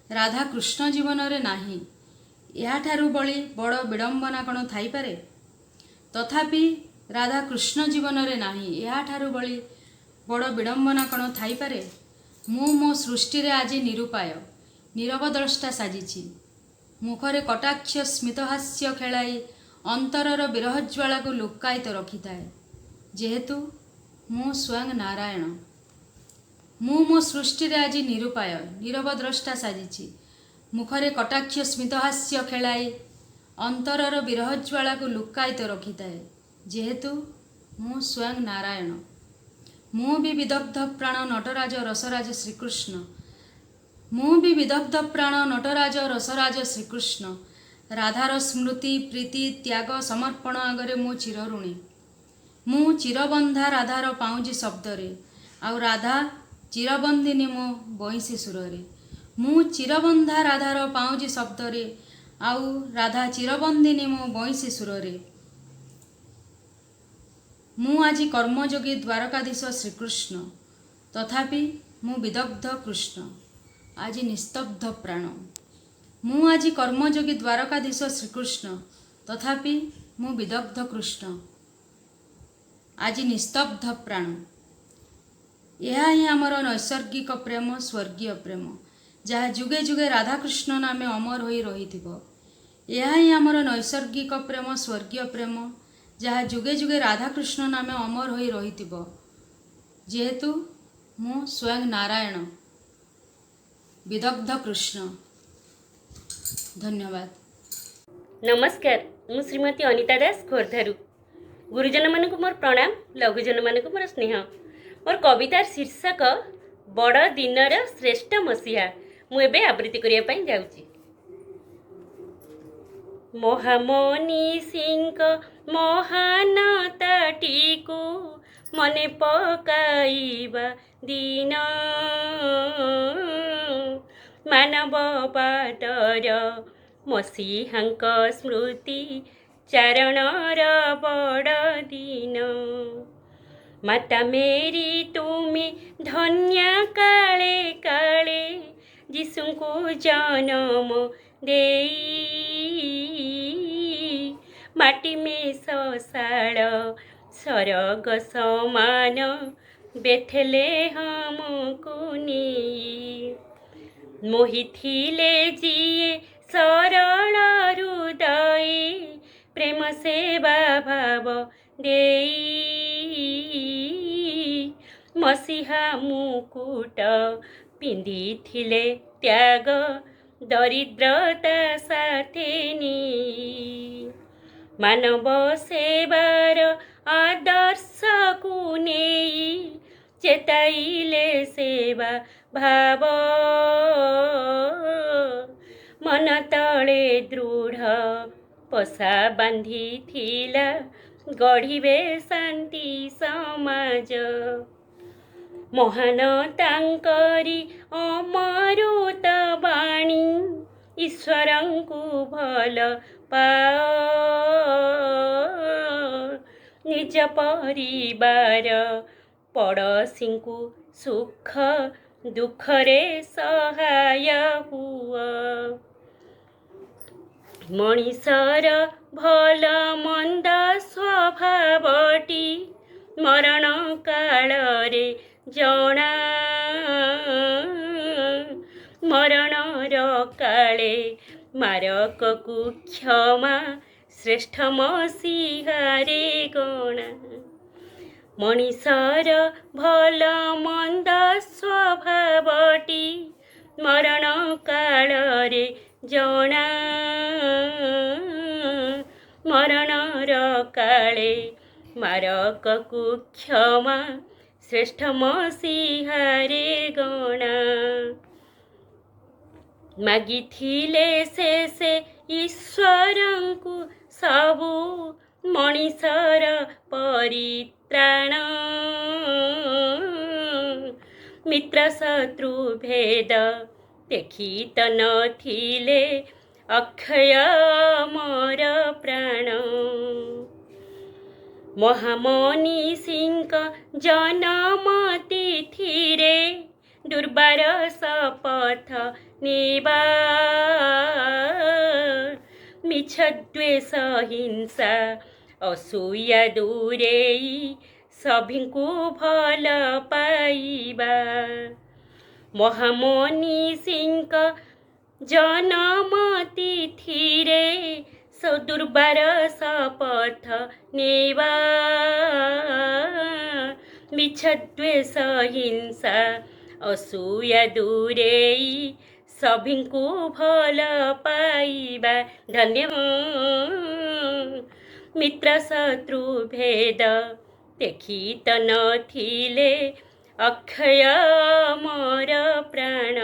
ରାଧାକୃଷ୍ଣ ଜୀବନରେ ନାହିଁ, ଏହାଠାରୁ ବଡ଼ ବିଡ଼ମ୍ବନା କ'ଣ ଥାଇପାରେ? ତଥାପି ରାଧାକୃଷ୍ଣ ଜୀବନରେ ନାହିଁ, ଏହାଠାରୁ ବଡ଼ ବିଡ଼ମ୍ବନା କ'ଣ ଥାଇପାରେ? ମୁଁ ମୋ ସୃଷ୍ଟିରେ ଆଜି ନିରୁପାୟ, ନୀରବଦ୍ରଷ୍ଟା ସାଜିଛି। ମୁଖରେ କଟାକ୍ଷ ସ୍ମିତହାସ୍ୟ ଖେଳାଇ ଅନ୍ତରର ବିରହଜ୍ୱାଳାକୁ ଲୁକ୍କାୟିତ ରଖିଥାଏ, ଯେହେତୁ ମୁଁ ସ୍ୱୟଂ ନାରାୟଣ। ମୁଁ ମୋ ସୃଷ୍ଟିରେ ଆଜି ନିରୁପାୟ, ନୀରବଦ୍ରଷ୍ଟା ସାଜିଛି। ମୁଖରେ କଟାକ୍ଷ ସ୍ମିତହାସ୍ୟ ଖେଳାଇ ଅନ୍ତରର ବିରହ ଜ୍ୱାଳାକୁ ଲୁକାୟିତ ରଖିଥାଏ। ଯେହେତୁ ମୁଁ ସ୍ୱୟଂ ନାରାୟଣ, ମୁଁ ବି ବିଦଗ୍ଧ ପ୍ରାଣ ନଟରାଜ ରସରାଜ ଶ୍ରୀକୃଷ୍ଣ, ମୁଁ ବି ବିଦଗ୍ଧ ପ୍ରାଣ ନଟରାଜ ରସରାଜ ଶ୍ରୀକୃଷ୍ଣ। ରାଧାର ସ୍ମୃତି ପ୍ରୀତି ତ୍ୟାଗ ସମର୍ପଣ ଆଗରେ ମୁଁ ଚିରଋଣୀ। ମୁଁ ଚିରବନ୍ଧା ରାଧାର ପାଉଁଜି ଶବ୍ଦରେ, ଆଉ ରାଧା ଚିରବନ୍ଦିନୀ ମୋ ବଇଁଶୀ ସୁରରେ। ମୁଁ ଚିରବନ୍ଧା ରାଧାର ପାଉଁଜି ଶବ୍ଦରେ, ଆଉ ରାଧା ଚିରବନ୍ଦିନୀ ମୋ ବଇଁଶୀ ସୁରରେ। ମୁଁ ଆଜି କର୍ମଯୋଗୀ ଦ୍ୱାରକାଧୀଶ ଶ୍ରୀକୃଷ୍ଣ, ତଥାପି ମୁଁ ବିଦଗ୍ଧ କୃଷ୍ଣ, ଆଜି ନିସ୍ତବ୍ଧ ପ୍ରାଣ। ମୁଁ ଆଜି କର୍ମଯୋଗୀ ଦ୍ୱାରକାଧୀଶ ଶ୍ରୀକୃଷ୍ଣ, ତଥାପି ମୁଁ ବିଦଗ୍ଧ କୃଷ୍ଣ, ଆଜି ନିସ୍ତବ୍ଧ ପ୍ରାଣ। ଏହା ହିଁ ଆମର ନୈସର୍ଗିକ ପ୍ରେମ, ସ୍ୱର୍ଗୀୟ ପ୍ରେମ, ଯାହା ଯୁଗେ ଯୁଗେ ରାଧାକୃଷ୍ଣ ନାମେ ଅମର ହୋଇ ରହିଥିବ। ଏହା ହିଁ ଆମର ନୈସର୍ଗିକ ପ୍ରେମ, ସ୍ୱର୍ଗୀୟ ପ୍ରେମ, ଯାହା ଯୁଗେ ଯୁଗେ ରାଧାକୃଷ୍ଣ ନାମେ ଅମର ହୋଇ ରହିଥିବ। ଯେହେତୁ ମୁଁ ସ୍ୱୟଂ ନାରାୟଣ, ବିଦଗ୍ଧ କୃଷ୍ଣ। ଧନ୍ୟବାଦ। नमस्कार, ମୁଁ ଶ୍ରୀମତୀ ଅନିତା ଦାସ ଖୋର୍ଦ୍ଧାରୁ। ଗୁରୁଜନମାନଙ୍କୁ ମୋର ପ୍ରଣାମ, ଲଘୁଜନମାନଙ୍କୁ ମୋର ସ୍ନେହ। ମୋର କବିତାର ଶୀର୍ଷକ ବଡ଼ ଦିନର ଶ୍ରେଷ୍ଠ ମସିହା। ମୁଁ ଏବେ ଆବୃତ୍ତି କରିବା ପାଇଁ ଯାଉଛି। ମହାମନୀଷୀଙ୍କ ମହାନତାଟିକୁ ମନେ ପକାଇବା ଦିନ, ମାନବବାଦର ମସିହାଙ୍କ ସ୍ମୃତି ଚାରଣର ବଡ଼ ଦିନ। ମାତା ମେରି ତୁମେ ଧନ୍ୟା କାଳେ କାଳେ ଯୀଶୁଙ୍କୁ ଜନମ ଦେଇ, ମାଟି ମେଷଶାଳ ସରଗ ସମାନ ବେଥେଲେହମକୁ ନେଇ। ମୋହିଥିଲେ ଯିଏ ସରଳ ହୃଦୟେ ପ୍ରେମ ସେବା ଭାବ ଦେଇ, ମସିହା ମୁକୁଟ ପିନ୍ଧିଥିଲେ ତ୍ୟାଗ ଦରିଦ୍ରତା ସାଥେ ନେଇ। ମାନବ ସେବାର ଆଦର୍ଶକୁ ନେଇ ଚେତାଇଲେ ସେବା ଭାବ, ମନ ତଳେ ଦୃଢ଼ ପଶା ବାନ୍ଧିଥିଲା ଗଢ଼ିବେ ଶାନ୍ତି ସମାଜ। ମହାନ ତାଙ୍କରି ଅମୃତ ବାଣୀ ଈଶ୍ୱରଙ୍କୁ ଭଲ ପାଅ, ନିଜ ପରିବାର ପଡ଼ୋଶୀଙ୍କୁ ସୁଖ ଦୁଃଖରେ ସହାୟ ହୁଅ। ମଣିଷର ଭଲ ମନ୍ଦ ସ୍ୱଭାବଟି ମରଣ କାଳରେ ଜଣା, ମରଣର କାଳେ ମାରକକୁ କ୍ଷମା ଶ୍ରେଷ୍ଠ ମସିହାରେ ଗଣା। ମଣିଷର ଭଲ ମନ୍ଦ ସ୍ୱଭାବଟି ମରଣ କାଳରେ ଜଣା, ମରଣର କାଳେ ମାରକକୁ କ୍ଷମା ଶ୍ରେଷ୍ଠ ମସିହାରେ ଗଣା। ମାଗିଥିଲେ ସେ ଈଶ୍ୱରଙ୍କୁ ସବୁ ମଣିଷର ପରିତ୍ରାଣ, ମିତ୍ର ଶତ୍ରୁ ଭେଦ ଦେଖି ତ ନଥିଲେ ଅକ୍ଷୟ ମୋର ପ୍ରାଣ। ମହାମନୀଷୀଙ୍କ ଜନମ ତିଥିରେ ଦୁର୍ବାର ଶପଥ ନେବା, ମିଛ ଦ୍ୱେଷ ହିଂସା ଅସୂୟା ଦୂରେଇ ସଭିଙ୍କୁ ଭଲ ପାଇବା। ମହାମନୀଷୀଙ୍କ ଜନମ ତିଥିରେ ଦୁର୍ବାର ଶପଥ ନେବା, ମିଛ ଦ୍ୱେଷ ହିଂସା ଅସୂୟା ଦୂରେଇ सभिଙ୍କୁ ଭଲ ପାଇବା ଧନ୍ୟବାଦ। ମିତ୍ର ଶତ୍ରୁ ଭେଦ ଦେଖି ତ ନଥିଲେ ଅକ୍ଷୟ ମୋର ପ୍ରାଣ।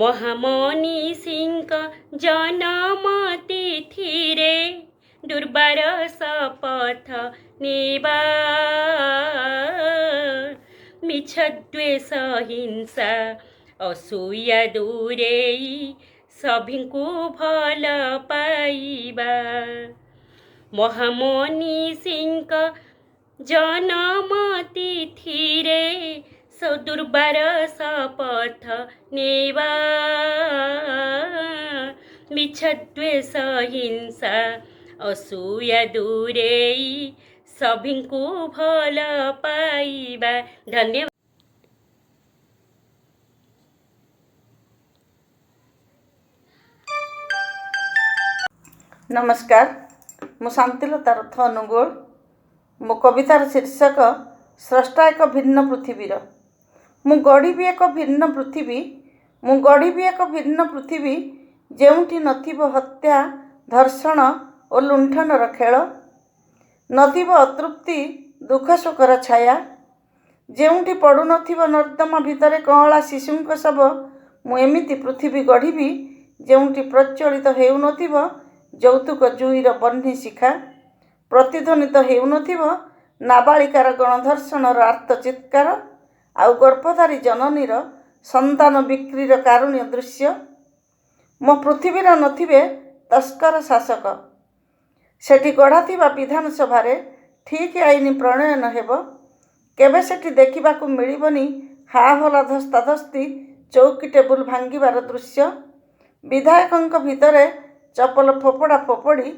ମହାମନୀଷୀଙ୍କ ଜନମ ତିଥିରେ ଦୁର୍ବାର ଶପଥ ନେବା। ମିଛ ଦ୍ୱେଷ ହିଂସା ଅସୂୟା ଦୂରେଇ ସଭିଙ୍କୁ ଭଲ ପାଇବା। ମହାମନୀଷୀଙ୍କ ଜନମ ତିଥିରେ ଦୁର୍ବାର ଶପଥ ନେବା। ମିଛ ଦ୍ୱେଷ ହିଂସା ଅସୂୟା ଦୂରେଇ ସଭିଙ୍କୁ ଭଲ ପାଇବା ଧନ୍ୟବାଦ। ନମସ୍କାର, ମୁଁ ଶାନ୍ତିଲତା ରଥ ଅନୁଗୁଳ। ମୋ କବିତାର ଶୀର୍ଷକ ସ୍ରଷ୍ଟା ଏକ ଭିନ୍ନ ପୃଥିବୀର। ମୁଁ ଗଢ଼ିବି ଏକ ଭିନ୍ନ ପୃଥିବୀ, ମୁଁ ଗଢ଼ିବି ଏକ ଭିନ୍ନ ପୃଥିବୀ, ଯେଉଁଠି ନଥିବ ହତ୍ୟା, ଧର୍ଷଣ ଓ ଲୁଣ୍ଠନର ଖେଳ, ନଥିବ ଅତୃପ୍ତି, ଦୁଃଖ ଶୋକର ଛାୟା, ଯେଉଁଠି ପଡ଼ୁନଥିବ ନର୍ଦ୍ଦମା ଭିତରେ କଅଁଳା ଶିଶୁଙ୍କ ଶବ। ମୁଁ ଏମିତି ପୃଥିବୀ ଗଢ଼ିବି ଯେଉଁଠି ପ୍ରଚଳିତ ହେଉନଥିବ ଯୌତୁକ ଜୁଇର ବହ୍ନି ଶିଖା, ପ୍ରତିଧ୍ୱନିତ ହେଉନଥିବ ନାବାଳିକାର ଗଣଧର୍ଷଣର ଆର୍ତ୍ତ ଚିତ୍କାର, ଆଉ ଗର୍ଭଧାରୀ ଜନନୀର ସନ୍ତାନ ବିକ୍ରିର କାରୁଣ୍ୟ ଦୃଶ୍ୟ। ମୋ ପୃଥିବୀର ନଥିବେ ତସ୍କର ଶାସକ, ସେଠି ଗଢ଼ାଥିବା ବିଧାନସଭାରେ ଠିକ୍ ଆଇନ ପ୍ରଣୟନ ହେବ। କେବେ ସେଠି ଦେଖିବାକୁ ମିଳିବନି ହାହୋଲା ଧସ୍ତାଧସ୍ତି, ଚୌକି ଟେବୁଲ ଭାଙ୍ଗିବାର ଦୃଶ୍ୟ, ବିଧାୟକଙ୍କ ଭିତରେ ଚପଲ ଫୋପଡ଼ା ଫୋପଡ଼ି,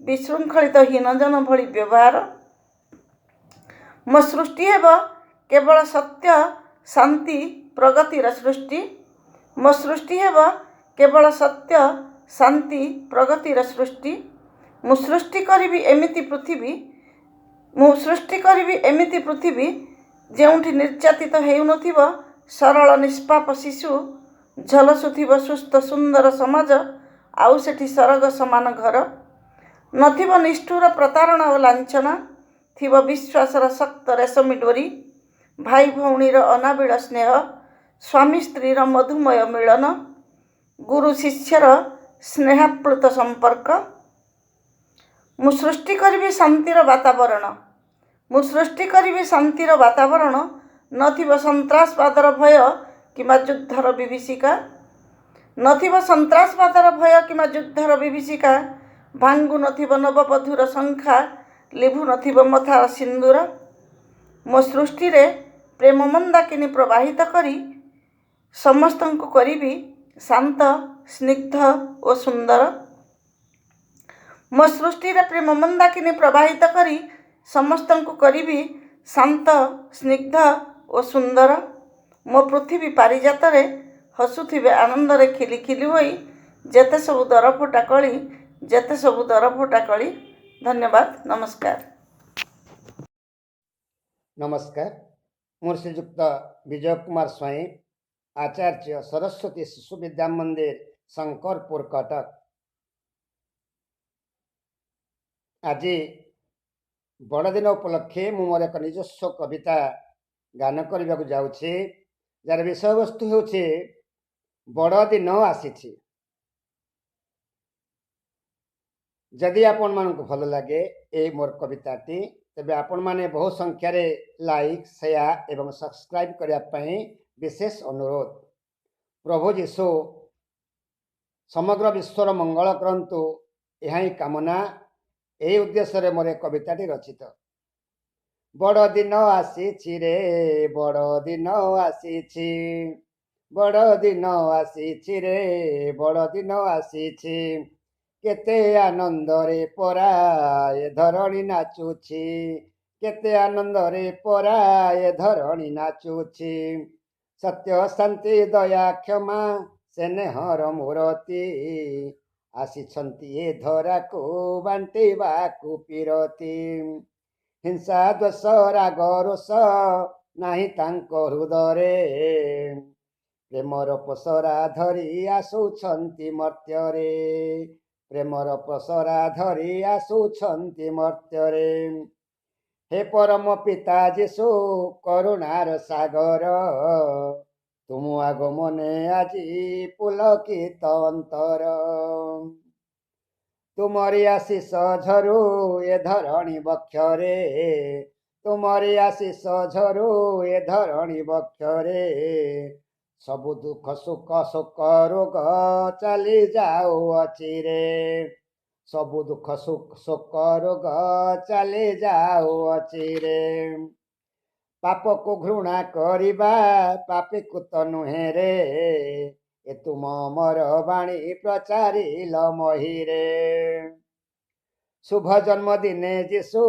ବିଶୃଙ୍ଖଳିତ ହୀନଜନ ଭଳି ବ୍ୟବହାର। ମୋ ସୃଷ୍ଟି ହେବ କେବଳ ସତ୍ୟ, ଶାନ୍ତି, ପ୍ରଗତିର ସୃଷ୍ଟି। ମୋ ସୃଷ୍ଟି ହେବ କେବଳ ସତ୍ୟ, ଶାନ୍ତି, ପ୍ରଗତିର ସୃଷ୍ଟି। ମୁଁ ସୃଷ୍ଟି କରିବି ଏମିତି ପୃଥିବୀ, ମୁଁ ସୃଷ୍ଟି କରିବି ଏମିତି ପୃଥିବୀ ଯେଉଁଠି ନିର୍ଯାତିତ ହେଉନଥିବ ସରଳ ନିଷ୍ପାପ ଶିଶୁ, ଝଲସୁଥିବ ସୁସ୍ଥ ସୁନ୍ଦର ସମାଜ, ଆଉ ସେଠି ସରଗ ସମାନ ଘର। ନଥିବ ନିଷ୍ଠୁର ପ୍ରତାରଣା ଓ ଲାଞ୍ଛନା, ଥିବ ବିଶ୍ୱାସର ଶକ୍ତ ରେଶମୀ ଡୋରି, ଭାଇ ଭଉଣୀର ଅନାବିଳ ସ୍ନେହ, ସ୍ୱାମୀ ସ୍ତ୍ରୀର ମଧୁମୟ ମିଳନ, ଗୁରୁ ଶିଷ୍ୟର ସ୍ନେହାପ୍ଲୁତ ସମ୍ପର୍କ। ମୁଁ ସୃଷ୍ଟି କରିବି ଶାନ୍ତିର ବାତାବରଣ, ମୁଁ ସୃଷ୍ଟି କରିବି ଶାନ୍ତିର ବାତାବରଣ, ନଥିବ ସନ୍ତ୍ରାସବାଦର ଭୟ କିମ୍ବା ଯୁଦ୍ଧର ବିଭୀଷିକା, ନଥିବ ସନ୍ତ୍ରାସବାଦର ଭୟ କିମ୍ବା ଯୁଦ୍ଧର ବିଭୀଷିକା, ଭାଙ୍ଗୁ ନଥିବ ନବବଧୂର ଶଙ୍ଖା, ଲିଭୁ ନଥିବ ମଥାର ସିନ୍ଦୁର। ମୋ ସୃଷ୍ଟିରେ ପ୍ରେମ ମନ୍ଦାକିନୀ ପ୍ରବାହିତ କରି ସମସ୍ତଙ୍କୁ କରିବି ଶାନ୍ତ, ସ୍ନିଗ୍ଧ ଓ ସୁନ୍ଦର। ମୋ ସୃଷ୍ଟିରେ ପ୍ରେମ ମନ୍ଦାକିନୀ ପ୍ରବାହିତ କରି ସମସ୍ତଙ୍କୁ କରିବି ଶାନ୍ତ, ସ୍ନିଗ୍ଧ ଓ ସୁନ୍ଦର। ମୋ ପୃଥିବୀ ପାରିଜାତରେ ହସୁଥିବେ ଆନନ୍ଦରେ ଖିଲି ଖିଲି ହୋଇ ଯେତେ ସବୁ ଦରଫୁଟା କଳି, ଯେତେ ସବୁ ଦରଫୁଟା କଳି। ଧନ୍ୟବାଦ, ନମସ୍କାର। ନମସ୍କାର, ମୁଁ ଶ୍ରୀଯୁକ୍ତ ବିଜୟ କୁମାର ସ୍ୱାଇଁ, ଆଚାର୍ଯ୍ୟ ସରସ୍ୱତୀ ଶିଶୁ ବିଦ୍ୟା ମନ୍ଦିର, ଶଙ୍କରପୁର, କଟକ। ଆଜି ବଡ଼ଦିନ ଉପଲକ୍ଷେ ମୁଁ ମୋର ଏକ ନିଜସ୍ୱ କବିତା ଗାନ କରିବାକୁ ଯାଉଛି, ଯାହାର ବିଷୟବସ୍ତୁ ହେଉଛି ବଡ଼ଦିନ ଆସିଛି। ଯଦି ଆପଣମାନଙ୍କୁ ଭଲ ଲାଗେ ଏହି ମୋର କବିତାଟି, ତେବେ ଆପଣମାନେ ବହୁ ସଂଖ୍ୟାରେ ଲାଇକ୍, ସେୟାର ଏବଂ ସବସ୍କ୍ରାଇବ୍ କରିବା ପାଇଁ ବିଶେଷ ଅନୁରୋଧ। ପ୍ରଭୁ ଯୀଶୁ ସମଗ୍ର ବିଶ୍ୱର ମଙ୍ଗଳ କରନ୍ତୁ, ଏହା ହିଁ କାମନା। ଏହି ଉଦ୍ଦେଶ୍ୟରେ ମୋର ଏ କବିତାଟି ରଚିତ। ବଡ଼ଦିନ ଆସିଛି ରେ, ବଡ଼ଦିନ ଆସିଛି, ବଡ଼ଦିନ ଆସିଛି ରେ, ବଡ଼ଦିନ ଆସିଛି, କେତେ ଆନନ୍ଦରେ ପରା ଏ ଧରଣୀ ନାଚୁଛି, କେତେ ଆନନ୍ଦରେ ପରା ଏ ଧରଣୀ ନାଚୁଛି। ସତ୍ୟ, ଶାନ୍ତି, ଦୟା, କ୍ଷମା, ସ୍ନେହର ମୂରତି, ଆସିଛନ୍ତି ଏ ଧରାକୁ ବାଣ୍ଟିବାକୁ ପିରତି। ହିଂସା, ଦ୍ୱେଷ, ରାଗ, ରୋଷ ନାହିଁ ତାଙ୍କ ହୃଦୟରେ, ପ୍ରେମର ପସରା ଧରି ଆସୁଛନ୍ତି ମର୍ତ୍ତ୍ୟରେ, ପ୍ରେମର ପସରା ଧରି ଆସୁଛନ୍ତି ମର୍ତ୍ତ୍ୟରେ। ହେ ପରମ ପିତା ଯୀଶୁ କରୁଣାର ସାଗର, ତୁମ ଆଗମନେ ଆଜି ପୁଲକିତ ଅନ୍ତର। ତୁମରି ଆଶିଷ ଝରୁ ଏ ଧରଣୀ ବକ୍ଷରେ, ତୁମରି ଆଶିଷ ଝରୁ ଏ ଧରଣୀ ବକ୍ଷରେ। ସବୁ ଦୁଃଖ ସୁଖ ଶୋକ ରୋଗ ଚାଲି ଯାଉଅଛି ରେ, ସବୁ ଦୁଃଖ ଶୋକ ରୋଗ ଚାଲି ଯାଉଅଛି ରେ। ପାପକୁ ଘୃଣା କରିବା ପାପୀକୁ ତ ନୁହେଁ ରେ, ଏ ତୁମ ଅମର ବାଣୀ ପ୍ରଚାରିଲ ମହିରେ। ଶୁଭ ଜନ୍ମଦିନେ ଯୀଶୁ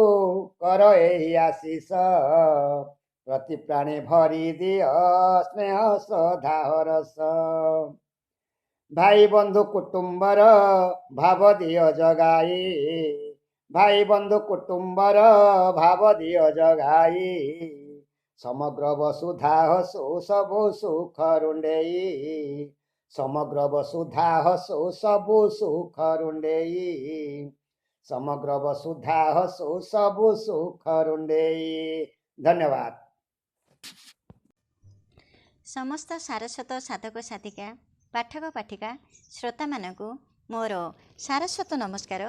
କର ଏହି ଆଶିଷ, ପ୍ରତି ପ୍ରାଣୀ ଭରି ଦିଅ ସ୍ନେହ ଶ୍ରଦ୍ଧା ହରସ। ଭାଇ ବନ୍ଧୁ କୁଟୁମ୍ବର ଭାବ ଦିଅ ଜଗାଇ, ଭାଇ ବନ୍ଧୁ କୁଟୁମ୍ବର ଭାବ ଦିଅ ଜଗାଇ। ସମଗ୍ର ବସୁଧା ହସୁ ସବୁ ସୁଖ ରୁଣ୍ଡେଇ, ସମଗ୍ର ବସୁଧା ହସୁ ସବୁ ସୁଖ ରୁଣ୍ଡେଇ, ସମଗ୍ର ବସୁଧା ହସୁ ସବୁ ସୁଖ ରୁଣ୍ଡେଇ। ଧନ୍ୟବାଦ। ସମସ୍ତ ସାରସ୍ୱତ ସାଧକ ସାଧିକା, ପାଠକ ପାଠିକା ଶ୍ରୋତାମାନଙ୍କୁ ମୋର ସାରସ୍ୱତ ନମସ୍କାର।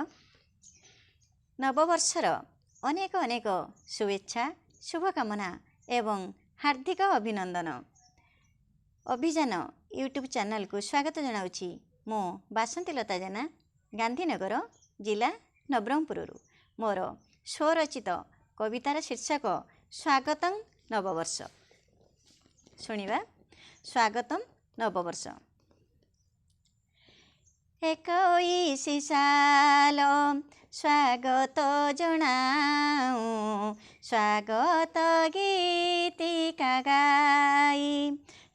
ନବବର୍ଷର ଅନେକ ଅନେକ ଶୁଭେଚ୍ଛା, ଶୁଭକାମନା ଏବଂ ହାର୍ଦ୍ଦିକ ଅଭିନନ୍ଦନ। ଅଭିଯାନ ୟୁଟ୍ୟୁବ୍ ଚ୍ୟାନେଲକୁ ସ୍ୱାଗତ ଜଣାଉଛି। ମୁଁ ବାସନ୍ତୀଲତା ଜେନା, ଗାନ୍ଧୀନଗର ଜିଲ୍ଲା ନବରଙ୍ଗପୁରରୁ। ମୋର ସ୍ୱରଚିତ କବିତାର ଶୀର୍ଷକ ସ୍ୱାଗତଂ ନବବର୍ଷ। ଶୁଣିବା ସ୍ୱାଗତଂ ନବବର୍ଷ। 21 ସାଲ ସ୍ୱାଗତ ଜଣାଉ, ସ୍ୱାଗତ ଗୀତିକା ଗାଇ।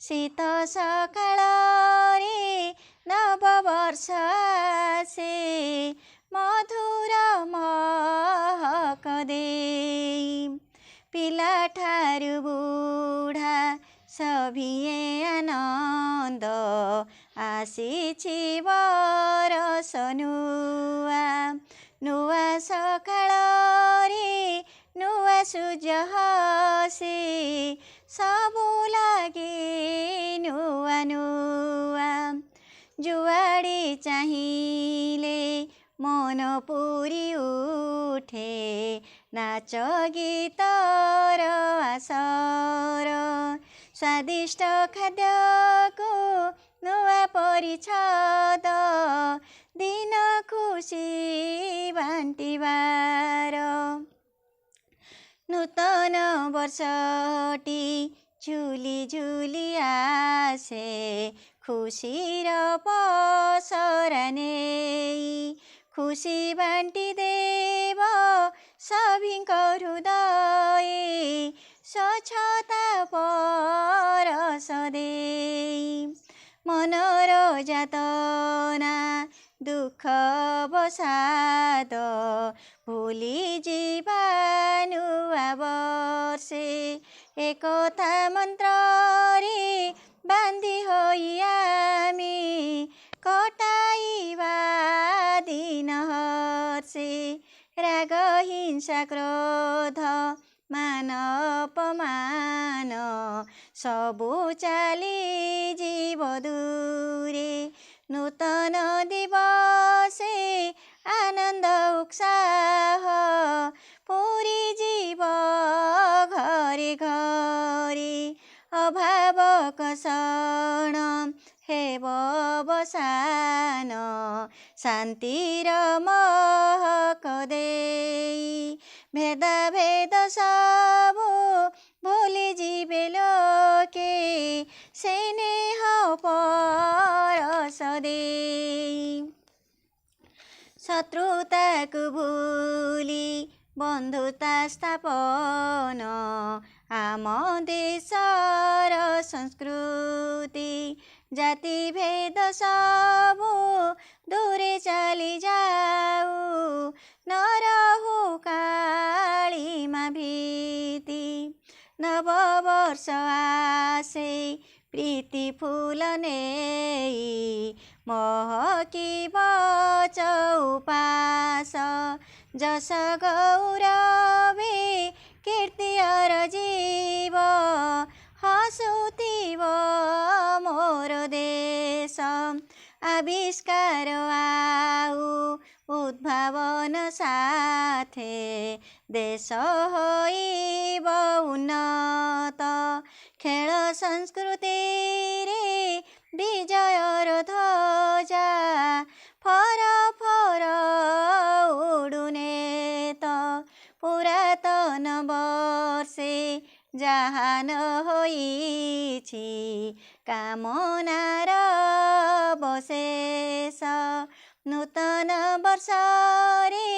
ଶୀତ ସକାଳରେ ନବବର୍ଷ ଆସେ, ମଧୁର ମହକ ଦେଇ। ପିଲାଠାରୁ ବୁଢ଼ା ସଭିଏ ଆନନ୍ଦ, ଆସିଛି ବରଷ ନୂଆ। ନୂଆ ସକାଳରେ ନୂଆ ସୂର୍ଯ୍ୟ ହସେ, ସବୁ ଲାଗେ ନୂଆ ନୂଆ। ଯୁଆଡ଼େ ଚାହିଁଲେ ମନ ପୁରି ଉଠେ, ନାଚ ଗୀତର ଆସର। ସ୍ୱାଦିଷ୍ଟ ଖାଦ୍ୟକୁ ନୂଆ ପରିଚ୍ଛଦ, ଦିନ ଖୁସି ବାଣ୍ଟିବାର। ନୂତନ ବର୍ଷଟି ଝୁଲି ଝୁଲି ଆସେ, ଖୁସିର ପସରା ନେଇ। ଖୁସି ବାଣ୍ଟି ଦେବ ସଭିଙ୍କ ହୃଦଏ, ସ୍ୱଚ୍ଛତା ପରଶ ଦେଇ। ମନର ଯାତନା ଦୁଃଖ ବସାଦ, ଭୁଲି ଯିବା ନୂଆ ବର୍ଷେ। ଏକତା ମନ୍ତ୍ରରେ ବାନ୍ଧି ହୋଇ ଆମେ, କଟାଇବା ଦିନ ହର୍ଷେ। ରାଗ ହିଂସା କ୍ରୋଧ ମାନ ଅପମାନ, ସବୁ ଚାଲିଯିବ ଦୂରେ। ନୂତନ ଦିବସେ ଆନନ୍ଦ ଉତ୍ସାହ, ପୁରି ଯିବ ଘରେ ଘରେ। ଅଭାବ କଷଣ ହେବ ଅବସାନ, ଶାନ୍ତିର ମହକ ଦେଇ। ଭେଦାଭେଦ ସବୁ ଭୁଲି ଯିବେ ଲୋକେ, ସ୍ନେହ ପରଶ ଦେଇ। ଶତ୍ରୁତାକୁ ଭୁଲି ବନ୍ଧୁତା ସ୍ଥାପନ, ଆମ ଦେଶର ସଂସ୍କୃତି। ଜାତି ଭେଦ ସବୁ ଦୂରେ ଚାଲି ଯାଉ, ନ ରହୁ କାଳିମା ଭୀତି। ନବବର୍ଷ ଆସେ प्रीति फूल नेई महकिब चौपास जस गौरवे कीर्तियर जीव हसुथिब मोर देश आविष्कार आउ उद्भावन साथे देश होइब उन्नत खेल संस्कृति रे विजयर ध्वजा फर फर उडुने त पुरातन वर्षे जाहान होइछि कामनार बशेष नूतन वर्षरे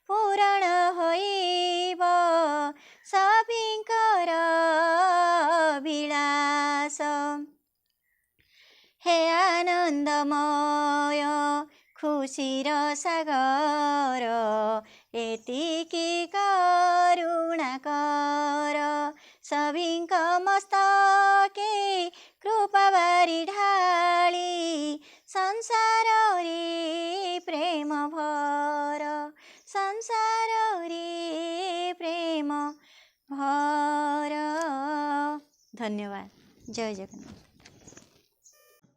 पूरण होइब सभिंकर अभिलाष हे आनंदमय खुशीर सागर एतिकी करुणा कर सभिंक मस्तके कृपा बारी ढाली संसार रे प्रेम भर संसार रे प्रेम भर। धन्यवाद। जय जगन्नाथ।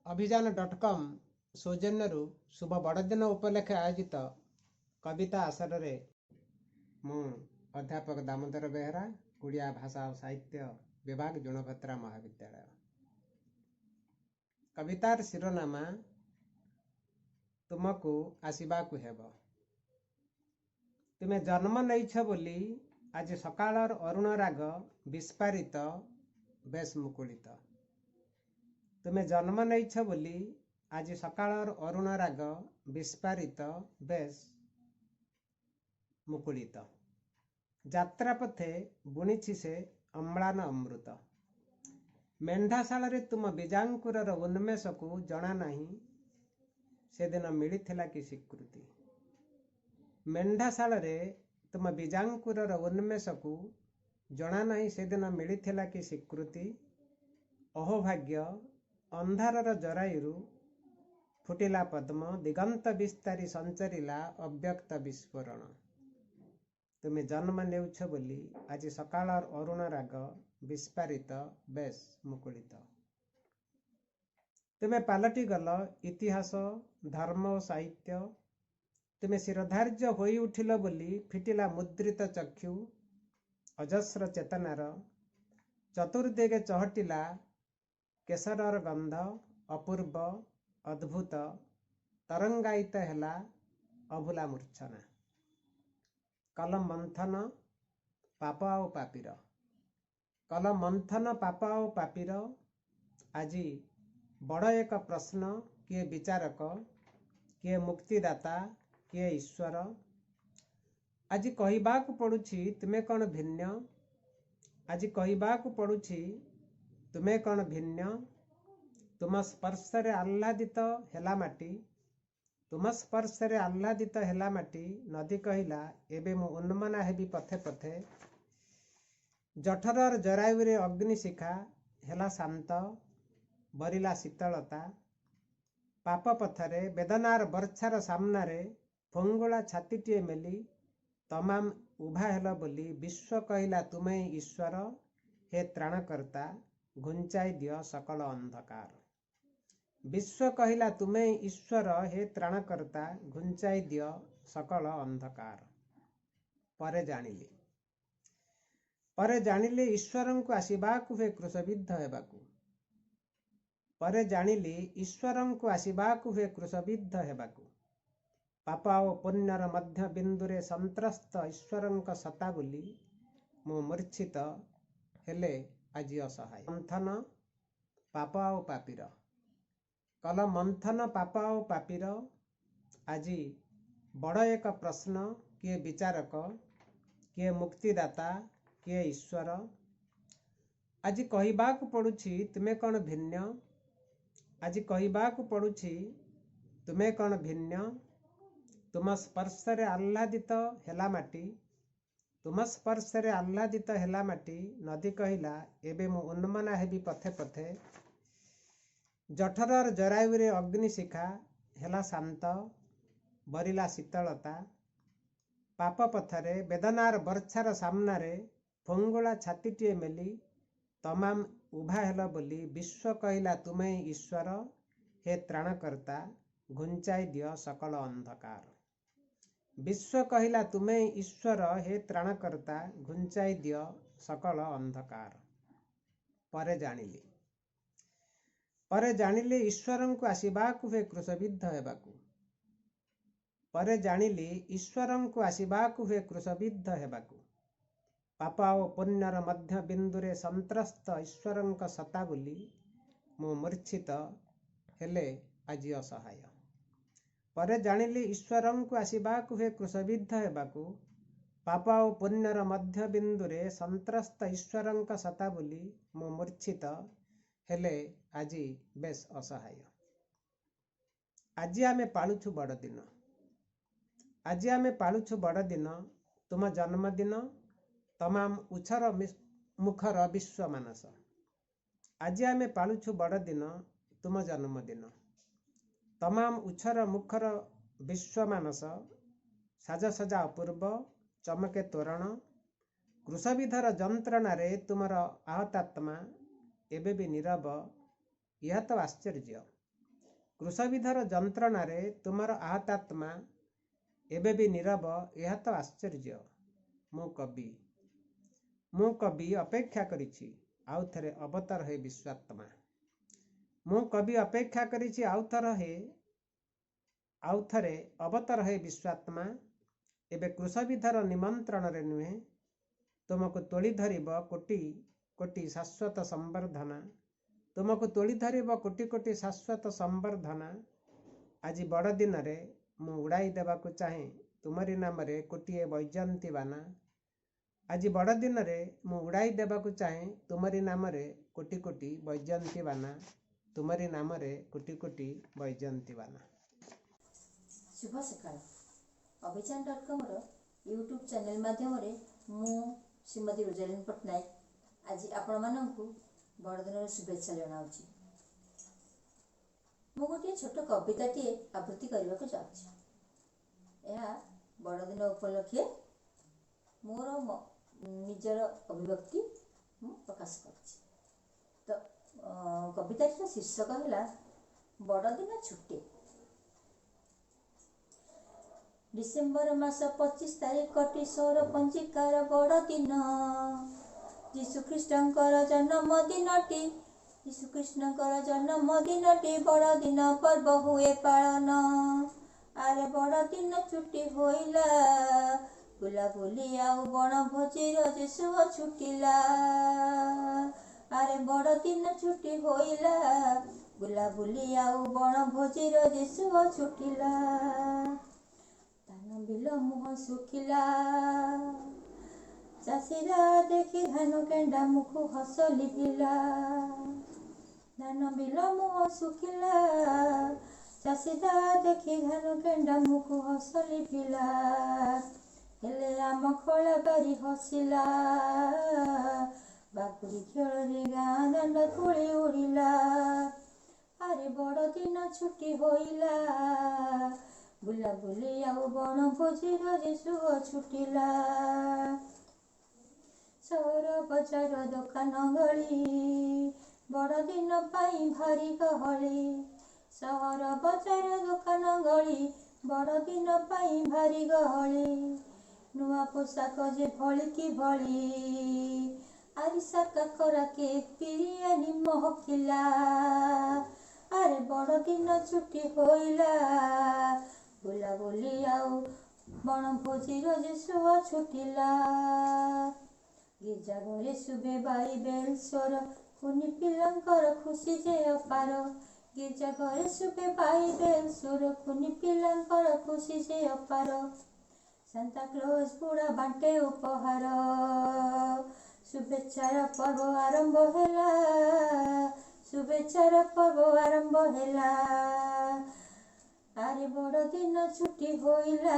अभियान.com सौजन्यरू शुभ बड़दिन उपलक्षे आयोजित कविता आसर मु अध्यापक दामोदर बेहरा ओडिया भाषा और साहित्य विभाग जुणभद्रा महाविद्यालय। कवितार शिरोनामा तुमको आसवाक हेब। तुमे जन्म नैछ बोली आज सकाळर अरुण राग विस्फारित बेश मुकुलित। तुमे जन्म नैछ बोली आज सकाळर अरुण राग विस्फारित बेश मुकुलित। यात्रा पथे बुणीछि से अम्लान अमृत। मेंढाशाल रे तुम बीजांकुरर उन्मेष को जना नहीं सेदिन मिलिथिला कि स्वीकृति। मेंढाशाल रे तुम बीजांकुरर उन्मेष को जना नहीं सेदिन मिलिथिला कि स्वीकृति। अहोभाग्य अंधारर जरायुरु फुटिला पद्म दिगंत विस्तारी संचरिला अव्यक्त विस्फोरण। तुमे जन्म नेउछ बोली आज सकाळर अरुण राग विस्फारित बेश मुकुलित। तुमे पालटी गल इतिहास धर्म और साहित्य। तुमे शिरोधार्य होई उठिल बोली फिटिला मुद्रित चक्षु अजस्र चेतनार। चतुर्दिगे चहटिला केसरर गंध अपूर्व अद्भुत तरंगायित हेला अभुला मूर्छना। कल मंथन पाप और पापीर। कल मंथन पाप और पापीर आज बड़ एक प्रश्न किए विचारक किए मुक्तिदाता किए ईश्वर। आज कहबाकू पड़ुछि तुमे कौन भिन्न। आज कहबाकू पड़ुछि तुमे कौन भिन्न। तुम स्पर्श रे आह्लादित हेला माटी। तुम स्पर्श रे आह्लादित हेला माटी। नदी कहिला एबे मु उन्मना हेबी पथे पथे। जठरर जरायुरे अग्निशिखा हेला शांत बरिला शीतलता। पाप पथरे वेदनार बर्छार सामनारे फंगुला छातीटीए मेली तमाम उभा हेल बोली विश्व कहिला तुमे ईश्वर हे त्राणकर्ता घुंचाई दियो सकल अंधकार। विश्व कहिला तुमे ईश्वर हे त्राणकर्ता घुंचाई दियो सकल अंधकार। परे जानिली ईश्वर को आसवाक हुए कृशबिद्ध हेबाकू। परे जानिली ईश्वर को आसवाक हुए कृशबिद्ध हेबाकू। पाप और पुण्यर मध्य बिंदुरे संत्रस्त ईश्वर सत्ता बोली मु मूर्छित हेले आज असहाय। मंथन पाप और पापीर। कल मंथन पाप और पापीर आज बड़ एक प्रश्न किए विचारक किए मुक्तिदाता किए ईश्वर। आज कहबाकू पड़ुछि तुमे कौन भिन्न। आज कहबाकू पड़ुछि तुमे कौन भिन्न। तुम स्पर्श रे आह्लादित हेला माटी। तुम स्पर्श रे आह्लादित हेला माटी। नदी कहिला एबे मु उन्मना हेबी पथे पथे। ଜଠରର ଜରାୟୁରେ ଅଗ୍ନିଶିଖା ହେଲା ଶାନ୍ତ, ବରିଲା ଶୀତଳତା। ପାପ ପଥରେ ବେଦନାର ବର୍ଚ୍ଛାର ସାମ୍ନାରେ ଫଙ୍ଗୁଳା ଛାତିଟିଏ ମେଲି ତମାମ ଉଭା ହେଲ ବୋଲି ବିଶ୍ୱ କହିଲା ତୁମେ ଈଶ୍ୱର, ହେ ତ୍ରାଣକର୍ତ୍ତା, ଘୁଞ୍ଚାଇ ଦିଅ ସକଳ ଅନ୍ଧକାର। ବିଶ୍ୱ କହିଲା ତୁମେ ଈଶ୍ୱର, ହେ ତ୍ରାଣକର୍ତ୍ତା, ଘୁଞ୍ଚାଇ ଦିଅ ସକଳ ଅନ୍ଧକାର। ପରେ ଜାଣିଲି ଈଶ୍ୱରଙ୍କୁ ଆସିବାକୁ ହୁଏ କୃଶବିଦ୍ଧ ହେବାକୁ। ପରେ ଜାଣିଲି ଈଶ୍ୱରଙ୍କୁ ଆସିବାକୁ ହୁଏ କୃଶବିଦ୍ଧ ହେବାକୁ। ପାପ ଓ ପୁଣ୍ୟର ମଧ୍ୟ ବିନ୍ଦୁରେ ସନ୍ତ୍ରସ୍ତ ଈଶ୍ୱରଙ୍କ ସତ୍ତା ବୋଲି ମୁଁ ମୂର୍ଚ୍ଛିତ ହେଲେ ଆଜି ଅସହାୟ। ପରେ ଜାଣିଲି ଈଶ୍ୱରଙ୍କୁ ଆସିବାକୁ ହୁଏ କୃଶବିଦ୍ଧ ହେବାକୁ। ପାପ ଓ ପୁଣ୍ୟର ମଧ୍ୟ ବିନ୍ଦୁରେ ସନ୍ତ୍ରସ୍ତ ଈଶ୍ୱରଙ୍କ ସତ୍ତା ବୋଲି ମୁଁ ମୂର୍ଚ୍ଛିତ ହେଲେ ଆଜି ବେଶ ଅସହାୟ। ଆଜି ଆମେ ପାଳୁଛୁ ବଡ଼ଦିନ। ଆଜି ଆମେ ପାଳୁଛୁ ବଡ଼ଦିନ, ତୁମ ଜନ୍ମଦିନ, ତମାମ ଉଛର ମୁଖର ବିଶ୍ୱ ମାନସ। ଆଜି ଆମେ ପାଳୁଛୁ ବଡ଼ଦିନ, ତୁମ ଜନ୍ମଦିନ, ତମାମ ଉଛର ମୁଖର ବିଶ୍ୱ ମାନସ। ସାଜସଜା ଅପୂର୍ବ, ଚମକେ ତୋରଣ, କୃଶବିଧର ଯନ୍ତ୍ରଣାରେ ତୁମର ଆହତାତ୍ମା ଏବେ ବି ନୀରବ, ଏହା ତ ଆଶ୍ଚର୍ଯ୍ୟ। କୃଶବିଧର ଯନ୍ତ୍ରଣାରେ ତୁମର ଆହତାତ୍ମା ଏବେ ବି ନୀରବ, ଏହା ତ ଆଶ୍ଚର୍ଯ୍ୟ। ମୁଁ କବି ଅପେକ୍ଷା କରିଛି ଆଉ ଥରେ ଅବତାର ହେ ବିଶ୍ୱାତ୍ମା। ମୁଁ କବି ଅପେକ୍ଷା କରିଛି ଆଉ ଥରେ ଅବତାର ହେ ବିଶ୍ୱାତ୍ମା। ଏବେ କୃଶବିଧର ନିମନ୍ତ୍ରଣରେ ନୁହେଁ, ତୁମକୁ ତୋଳି ଧରିବ କୋଟି କୋଟି ଶାଶ୍ୱତ ସମ୍ବର୍ଦ୍ଧନା। ତୁମକୁ ତୋଳି ଧରିବ କୋଟି କୋଟି ଶାଶ୍ୱତ ସମ୍ବର୍ଦ୍ଧନା। ଆଜି ବଡ଼ଦିନରେ ମୁଁ ଉଡ଼ାଇ ଦେବାକୁ ଚାହେଁ ତୁମରି ନାମରେ କୋଟିଏ ବୈଜୟନ୍ତୀ ବାନା। ଆଜି ବଡ଼ଦିନରେ ମୁଁ ଉଡ଼ାଇ ଦେବାକୁ ଚାହେଁ ତୁମରି ନାମରେ କୋଟି କୋଟି ବୈଜୟନ୍ତୀ ବାନା। ତୁମରି ନାମରେ କୋଟି କୋଟି ବୈଜୟନ୍ତୀ ବାନା। ଶୁଭ ସକାଳ। ଅଭିଯାନ.comର ୟୁଟ୍ୟୁବ୍ ଚ୍ୟାନେଲ୍ ମାଧ୍ୟମରେ ମୁଁ ଶ୍ରୀମତୀ ରୋଜାଲିନ୍ ପଟ୍ଟନାୟକ ଆଜି ଆପଣମାନଙ୍କୁ ବଡ଼ଦିନର ଶୁଭେଚ୍ଛା ଜଣାଉଛି। ମୁଁ ଗୋଟିଏ ଛୋଟ କବିତାଟିଏ ଆବୃତ୍ତି କରିବାକୁ ଯାଉଛି। ଏହା ବଡ଼ଦିନ ଉପଲକ୍ଷେ ମୋର ନିଜର ଅଭିବ୍ୟକ୍ତି ମୁଁ ପ୍ରକାଶ କରୁଛି। ତ କବିତାଟିର ଶୀର୍ଷକ ହେଲା ବଡ଼ଦିନ ଛୁଟି। ଡିସେମ୍ବର ମାସ 25 ତାରିଖଟି ସୌର ପଞ୍ଜିକାର ବଡ଼ଦିନ। ଯୀଶୁଖ୍ରୀଷ୍ଟଙ୍କର ଜନ୍ମଦିନଟି ବଡ଼ଦିନ ପର୍ବ ହୁଏ ପାଳନ। ଆରେ ବଡ଼ଦିନ ଛୁଟି ହୋଇଲା, ବୁଲାବୁଲି ଆଉ ବଣଭୋଜିର ଯୀଶୁ ଛୁଟିଲା। ଆରେ ବଡ଼ଦିନ ଛୁଟି ହୋଇଲା, ବୁଲାବୁଲି ଆଉ ବଣଭୋଜିର ଯୀଶୁ ଛୁଟିଲା। ଧାନ ବିଲ ମୁହଁ ଶୁଖିଲା, ଚାଷୀରା ଦେଖି ଧାନ କେଣ୍ଡା ମୁଖ ହସ ଲିଭିଲା। ଧାନ ବିଲ ମୁହଁ ଶୁଖିଲା, ଚାଷୀରା ଦେଖି ଧାନ କେଣ୍ଡା ମୁଖ ହସ ଲିଭିଲା। ହେଲେ ଆମ ଖୋଳ ବାରି ହସିଲା, ବାଗୁଡ଼ି ଖେଳରେ ଗାଁ ଦାଣ୍ଡ ଧୂଳି ଉଡ଼ିଲା। ଆରେ ବଡ଼ଦିନ ଛୁଟି ହୋଇଲା, ବୁଲାବୁଲି ଆଉ ବଣଭୋଜିର ଯୀଶୁ ଛୁଟିଲା। ସହର ବଜାର ଦୋକାନ ଗଳି, ବଡ଼ଦିନ ପାଇଁ ଭାରି ଗହଳି। ସହର ବଜାର ଦୋକାନ ଗଳି, ବଡ଼ଦିନ ପାଇଁ ଭାରି ଗହଳି। ନୂଆ ପୋଷାକ ଯେ ଭଳି କି ଭଳି, ଆରିସା କାକରା କେକ୍ ବିରିୟାନୀ ମହକିଲା। ଆରେ ବଡ଼ଦିନ ଛୁଟି ହୋଇଲା, ବୁଲାବୁଲି ଆଉ ବଣଭୋଜିର ଯୀଶୁ ଛୁଟିଲା। ଗିର୍ଜା ଘରେ ଶୁଭେ ବାଇବେଲ୍ ସ୍ୱର, କୁନି ପିଲାଙ୍କର ଖୁସି ଯେ ଅପାର। ଗିର୍ଜା ଘରେ ଶୁଭେ ବାଇବେଲ୍ ସ୍ୱର, କୁନି ପିଲାଙ୍କର ଖୁସି ଯେ ଅପାର। ସାନ୍ତା କ୍ଲଜ ବୁଢ଼ା ବାଣ୍ଟେ ଉପହାର, ଶୁଭେଚ୍ଛାର ପର୍ବ ଆରମ୍ଭ ହେଲା, ଶୁଭେଚ୍ଛାର ପର୍ବ ଆରମ୍ଭ ହେଲା। ଆରେ ବଡ଼ଦିନ ଛୁଟି ହୋଇଲା,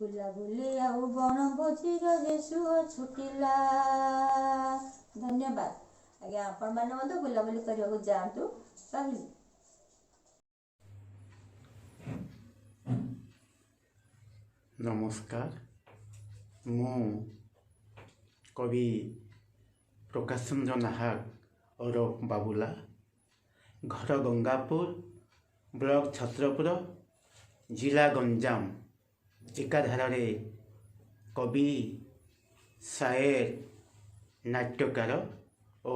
ବୁଲାବୁଲି ଆଉ ବଣଭୋଜିର ଯୀଶୁ ଛୁଟିଲା। ଧନ୍ୟବାଦ। ଆଜ୍ଞା ଆପଣମାନେ ମଧ୍ୟ ବୁଲାବୁଲି କରିବାକୁ ଯାଆନ୍ତୁ। ରହିଲି। ନମସ୍କାର, ମୁଁ କବି ପ୍ରକାଶ ଚନ୍ଦ୍ର ନାହାକ ଓରଫ ବାବୁଲା, ଘର ଗଙ୍ଗାପୁର, ବ୍ଲକ ଛତ୍ରପୁର, ଜିଲ୍ଲା ଗଞ୍ଜାମ। ଏକାଧାରରେ କବି, ସାଏର, ନାଟ୍ୟକାର ଓ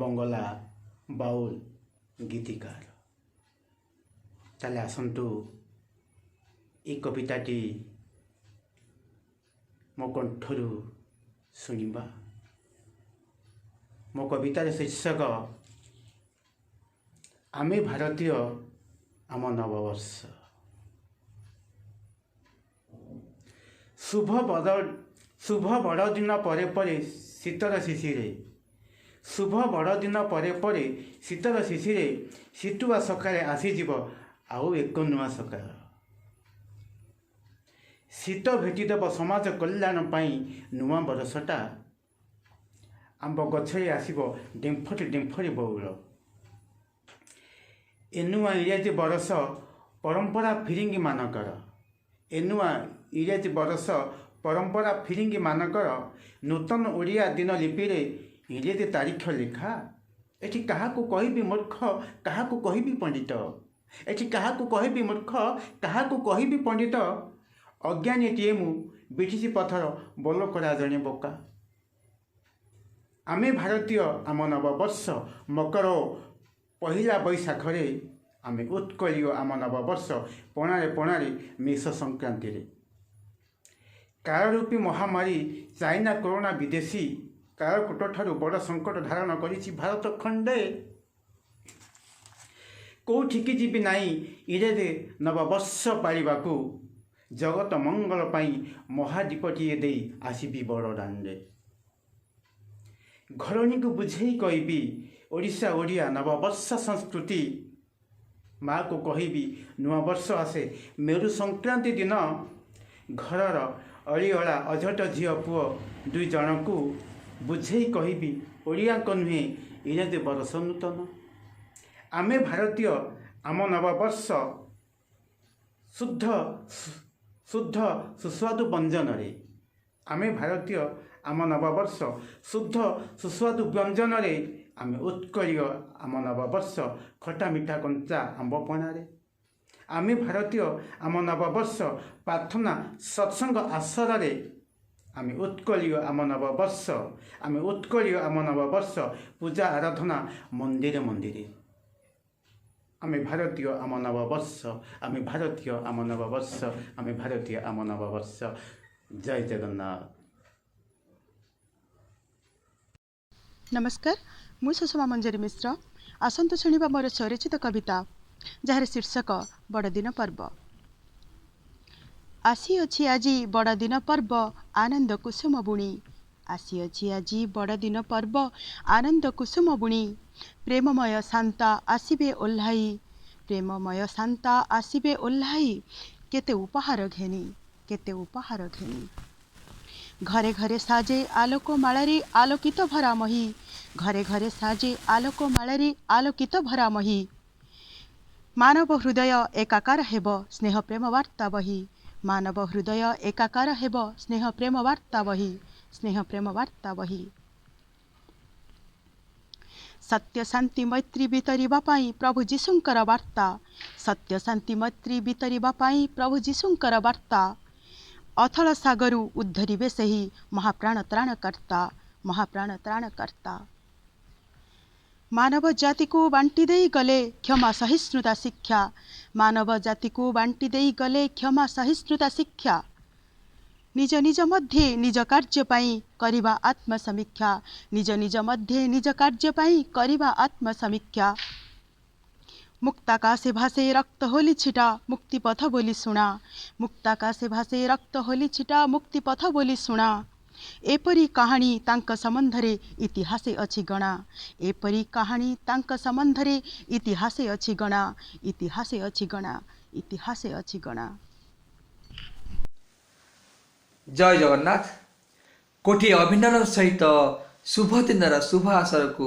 ବଙ୍ଗଳା ବାଉଲ ଗୀତିକାର। ତାହେଲେ ଆସନ୍ତୁ এই কবিতাটি ମୋ କଣ୍ଠରୁ ଶୁଣିବା। ମୋ କବିତାର ଶୀର୍ଷକ ଆମେ ଭାରତୀୟ, ଆମ ନବବର୍ଷ। ଶୁଭ ବଡ଼ଦିନ ପରେ ପରେ ଶୀତର ଶିଶିରେ, ଶୁଭ ବଡ଼ଦିନ ପରେ ପରେ ଶୀତର ଶିଶିରେ, ଶୀତୁଆ ସକାଳେ ଆସିଯିବ ଆଉ ଏକ ନୂଆ ସକାଳ। ଶୀତ ଭେଟିଦେବ ସମାଜ କଲ୍ୟାଣ ପାଇଁ ନୂଆ ବରଷଟା। ଆମ୍ବ ଗଛରେ ଆସିବ ଡେମ୍ଫରେ ଡେମ୍ଫରେ ବଉଳ। ଏ ନୂଆ ଇଂରାଜୀ ବରଷ ପରମ୍ପରା ଫିରିଙ୍ଗି ମାନଙ୍କର, ଏ ନୂଆ ଇଂରାଜୀ ବରଷ ପରମ୍ପରା ଫିରିଙ୍ଗି ମାନଙ୍କର। ନୂତନ ଓଡ଼ିଆ ଦିନ ଲିପିରେ ଇଂରାଜୀ ତାରିଖ ଲେଖା। ଏଠି କାହାକୁ କହିବି ମୂର୍ଖ, କାହାକୁ କହିବି ପଣ୍ଡିତ। ଏଠି କାହାକୁ କହିବି ମୂର୍ଖ, କାହାକୁ କହିବି ପଣ୍ଡିତ। ଅଜ୍ଞାନୀଟିଏ ମୁଁ, ବିଠିଛି ପଥର ବୋଲ କରା ଜଣେ ବୋକା। ଆମେ ଭାରତୀୟ, ଆମ ନବବର୍ଷ ମକର ପହିଲା ବୈଶାଖରେ। ଆମେ ଉତ୍କଳୀୟ, ଆମ ନବବର୍ଷ ପଣାରେ ପଣାରେ ମେଷ ସଂକ୍ରାନ୍ତିରେ। କାଳରୂପୀ ମହାମାରୀ ଚାଇନା କରୋନା ବିଦେଶୀ କାଳକୂଟଠାରୁ ବଡ଼ ସଙ୍କଟ ଧାରଣ କରିଛି ଭାରତ ଖଣ୍ଡେ। କୋଉଠିକି ଯିବି ନାହିଁ ଇଂରେଜ ନବବର୍ଷ ପାଳିବାକୁ। ଜଗତ ମଙ୍ଗଳ ପାଇଁ ମହାଦୀପଟିଏ ଦେଇ ଆସିବି ବଡ଼ ଦାଣ୍ଡେ। ଘରଣୀକୁ ବୁଝେଇ କହିବି ଓଡ଼ିଶା ଓଡ଼ିଆ ନବବର୍ଷ ସଂସ୍କୃତି। ମାଆକୁ କହିବି ନୂଆବର୍ଷ ଆସେ ମେରୁ ସଂକ୍ରାନ୍ତି ଦିନ। ଘରର ଅଳିଅଳା ଅଝଟ ଝିଅ ପୁଅ ଦୁଇ ଜଣଙ୍କୁ ବୁଝେଇ କହିବି ଓଡ଼ିଆଙ୍କ ନୁହେଁ ଇଂରାଜୀ ବରଷ ନୂତନ। ଆମେ ଭାରତୀୟ, ଆମ ନବବର୍ଷ ଶୁଦ୍ଧ ସୁସ୍ୱାଦୁ ବ୍ୟଞ୍ଜନରେ। ଆମେ ଭାରତୀୟ, ଆମ ନବବର୍ଷ ଶୁଦ୍ଧ ସୁସ୍ୱାଦୁ ବ୍ୟଞ୍ଜନରେ। ଆମେ ଉତ୍କଳୀୟ, ଆମ ନବବର୍ଷ ଖଟା ମିଠା କଞ୍ଚା ଆମ୍ବପଣାରେ। ଆମେ ଭାରତୀୟ, ଆମ ନବବର୍ଷ ପ୍ରାର୍ଥନା ସତ୍ସଙ୍ଗ ଆସରରେ। ଆମେ ଉତ୍କଳୀୟ, ଆମ ନବବର୍ଷ, ଆମେ ଉତ୍କଳୀୟ, ଆମ ନବବର୍ଷ ପୂଜା ଆରାଧନା ମନ୍ଦିରେ ମନ୍ଦିରେ। ଆମେ ଭାରତୀୟ, ଆମ ନବବର୍ଷ, ଆମେ ଭାରତୀୟ, ଆମ ନବବର୍ଷ, ଆମେ ଭାରତୀୟ, ଆମ ନବବର୍ଷ। ଜୟ ଜଗନ୍ନାଥ। ନମସ୍କାର, ମୁଁ ସୁଷମା ମଞ୍ଜରୀ ମିଶ୍ର। ଆସନ୍ତୁ ଶୁଣିବା ମୋର ସ୍ୱରଚିତ କବିତା, ଯାହାର ଶୀର୍ଷକ ବଡ଼ଦିନ ପର୍ବ। ଆସିଅଛି ଆଜି ବଡ଼ଦିନ ପର୍ବ, ଆନନ୍ଦ କୁସୁମ ବୁଣି। ଆସିଅଛି ଆଜି ବଡ଼ଦିନ ପର୍ବ, ଆନନ୍ଦ କୁସୁମ ବୁଣି। ପ୍ରେମମୟ ଶାନ୍ତା ଆସିବେ ଓହ୍ଲାଇ, ପ୍ରେମମୟ ଶାନ୍ତା ଆସିବେ ଓହ୍ଲାଇ। କେତେ ଉପହାର ଘେନି, କେତେ ଉପହାର ଘେନି। ଘରେ ଘରେ ସାଜେ ଆଲୋକ ମାଳାରେ ଆଲୋକିତ ଭରା ମହି। ଘରେ ଘରେ ସାଜେ ଆଲୋକ ମାଳାରେ ଆଲୋକିତ ଭରା ମହି। ମାନବ ହୃଦୟ ଏକାକାର ହେବ ସ୍ନେହ ପ୍ରେମ ବାର୍ତ୍ତା ବହି। ମାନବ ହୃଦୟ ଏକାକାର ହେବ ସ୍ନେହ ପ୍ରେମ ବାର୍ତ୍ତା ବହି, ସ୍ନେହ ପ୍ରେମ ବାର୍ତ୍ତା ବହି। ସତ୍ୟ ଶାନ୍ତି ମୈତ୍ରୀ ବିତରିବା ପାଇଁ ପ୍ରଭୁ ଯୀଶୁଙ୍କର ବାର୍ତ୍ତା। ସତ୍ୟ ଶାନ୍ତି ମୈତ୍ରୀ ବିତରିବା ପାଇଁ ପ୍ରଭୁ ଯୀଶୁଙ୍କର ବାର୍ତ୍ତା। ଅଥଳ ସାଗରୁ ଉଦ୍ଧରିବେ ସେହି ମହାପ୍ରାଣ ତ୍ରାଣକର୍ତ୍ତା, ମହାପ୍ରାଣ ତ୍ରାଣକର୍ତ୍ତା। ମାନବ ଜାତିକୁ ବାଣ୍ଟି ଦେଇ ଗଲେ କ୍ଷମା ସହିଷ୍ଣୁତା ଶିକ୍ଷା। ମାନବ ଜାତିକୁ ବାଣ୍ଟି ଦେଇ ଗଲେ କ୍ଷମା ସହିଷ୍ଣୁତା ଶିକ୍ଷା। ନିଜ ନିଜ ମଧ୍ୟରେ ନିଜ କାର୍ଯ୍ୟ ପାଇଁ କରିବା ଆତ୍ମସମୀକ୍ଷା। ନିଜ ନିଜ ମଧ୍ୟରେ ନିଜ କାର୍ଯ୍ୟ ପାଇଁ କରିବା ଆତ୍ମସମୀକ୍ଷା। ମୁକ୍ତାକାଶେ ଭାସେ ରକ୍ତ ହୋଲି ଛିଟା, ମୁକ୍ତିପଥ ବୋଲି ଶୁଣା। ମୁକ୍ତାକାଶେ ଭାସେ ରକ୍ତ ହୋଲି ଛିଟା, ମୁକ୍ତିପଥ ବୋଲି ଶୁଣା। ଏପରି କାହାଣୀ ତାଙ୍କ ସମ୍ବନ୍ଧରେ ଇତିହାସେ ଅଛି ଗଣା। ଏପରି କାହାଣୀ ତାଙ୍କ ସମ୍ବନ୍ଧରେ ଇତିହାସେ ଅଛି ଗଣା। ଇତିହାସେ ଅଛି ଗଣା, ଇତିହାସେ ଅଛି ଗଣା। ଜୟ ଜଗନ୍ନାଥ। କୋଟିଏ ଅଭିନନ୍ଦନ ସହିତ शुभ दिन शुभ आसर को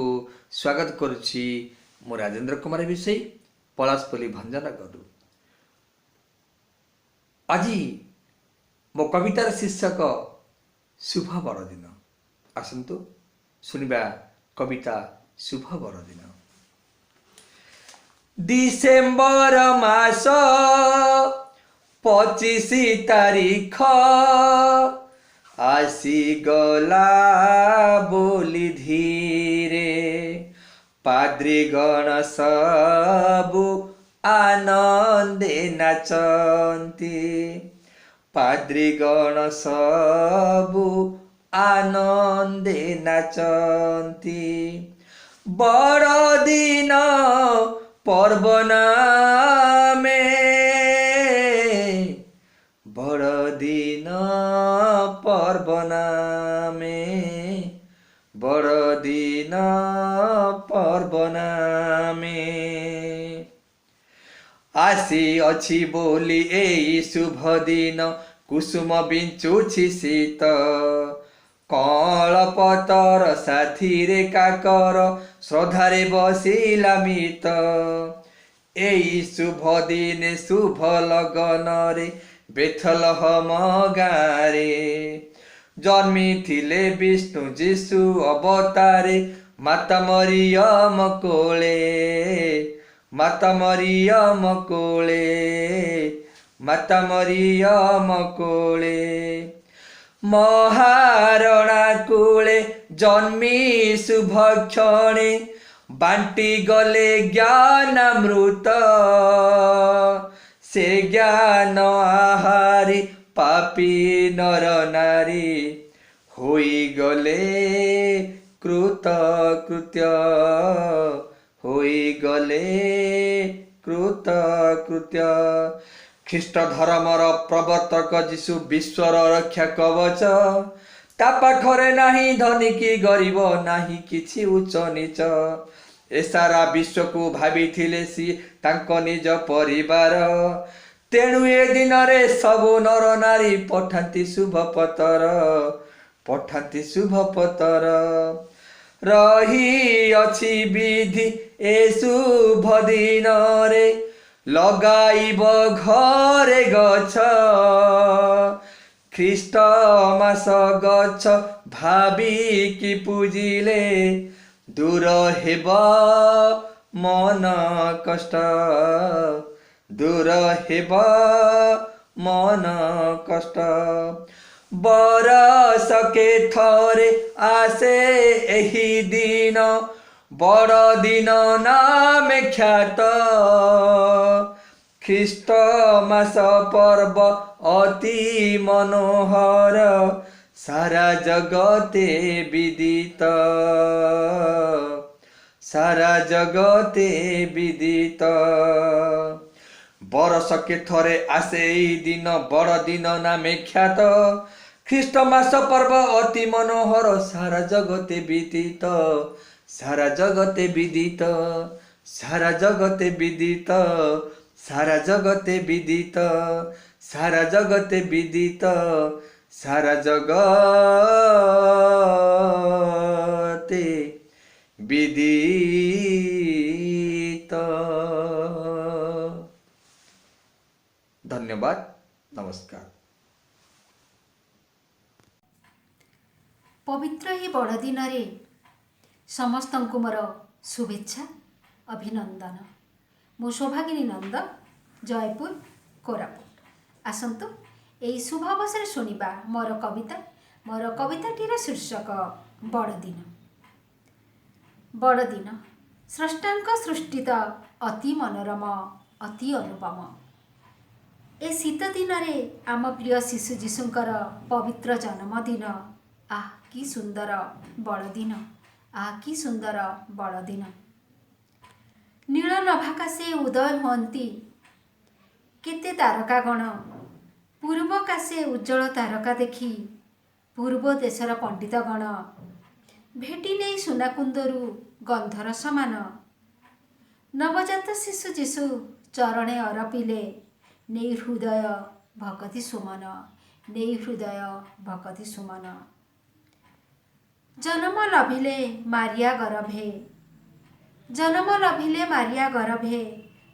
स्वागत करुछि मु राजेंद्र कुमार विषय पलासपल्ली भंजनगर। आज मो कवितार शीर्षक शुभ बड़दिन। आसंतु सुनिबा कविता शुभ बड़दिन। डिसेम्बर मास 25 तारिख आसीगला बोली धीरे पाद्रीगण सबु आनंदे नाचंती पाद्रीगण सबु आनंदे नाचंती बड़दिन पर्व नामे बड़दिन पर्व नामे बड़दिन पर्व नामे आसी अछि बोली एई शुभ दिन कुसुम बिंचुछि शीत कल पतर साथीरे काकर श्रद्धारे बसिला मित एई शुभ दिन शुभ लगन रे बेथलहम गारे जन्मी थिले विष्णु जीशु अवतारे माता मरियम कोले माता मरियम कोले माता मरियम कोले महारणा कूले जन्मी शुभ क्षणे बांटी गले ज्ञानामृत से ज्ञान आहारी पापी नर नारी होई गले कृत कृत्य होई गले कृत कृत्य ख्रीष्ट धर्मर प्रवर्तक जीशु विश्वर रक्षा कवच ता पाखरे नाही धनी की गरीब नाही किछि उच्च नीच ए सारा विश्व को भावी थिले सी तांको निज परिवार तेणु ए दिन रे सबु नर नारी पठांती शुभ पतर पठांती शुभ पतर रही अछि विधि ए शुभ दिन रे लगाइब घरे गछ ख्रीष्ट मास गछ भावी की पूजिले दूर हेब मन कष्ट दूर हेब मन कष्ट बरसके थरे आसे एही दिन बड़ दिन नामे ख्यात ख्रीष्ट मास पर्व अति मनोहर सारा जगते विदित सारा जगते विदित बरसके थरे आसे एही दिन बड़ दिन नामे ख्यात ख्रीष्ट मास पर्व अति मनोहर सारा जगते विदित सारा जगते विदित सारा जगते विदित सारा जगते विदित सारा जगते विदित सारा जगते विदित। धन्यवाद, नमस्कार। पवित्र ही बड़दिन समस्त को मोर शुभेच्छा अभिनंदन। मु सौभागिनी नंद, जयपुर कोरापुट। आसतु यही शुभ अवसर शुणा मोर कविताटीर शीर्षक बड़दिन। बड़दिन स्रष्टांक सृष्टित अति मनोरम अति अनुपम। ए शीत दिन आम प्रिय शिशु जीशुंकर पवित्र जन्मदिन। आह कि सुंदर बड़दिन, आह कि सुंदर बड़दिन। नील नभाकाशे उदय हुअन्ति केते तारकागण पूर्व काशे उज्जवल तारका देखि पूर्व देशर पंडितगण भेटी नहीं सुनाकुंदरु गंधर समान। नवजात शिशु जीशु चरणे अरपिले नहीं हृदय भगति सुमन, नहीं हृदय भगति सुमन। जन्म लभिले मारिया गरभे जन्म लभिले मारिया गरभे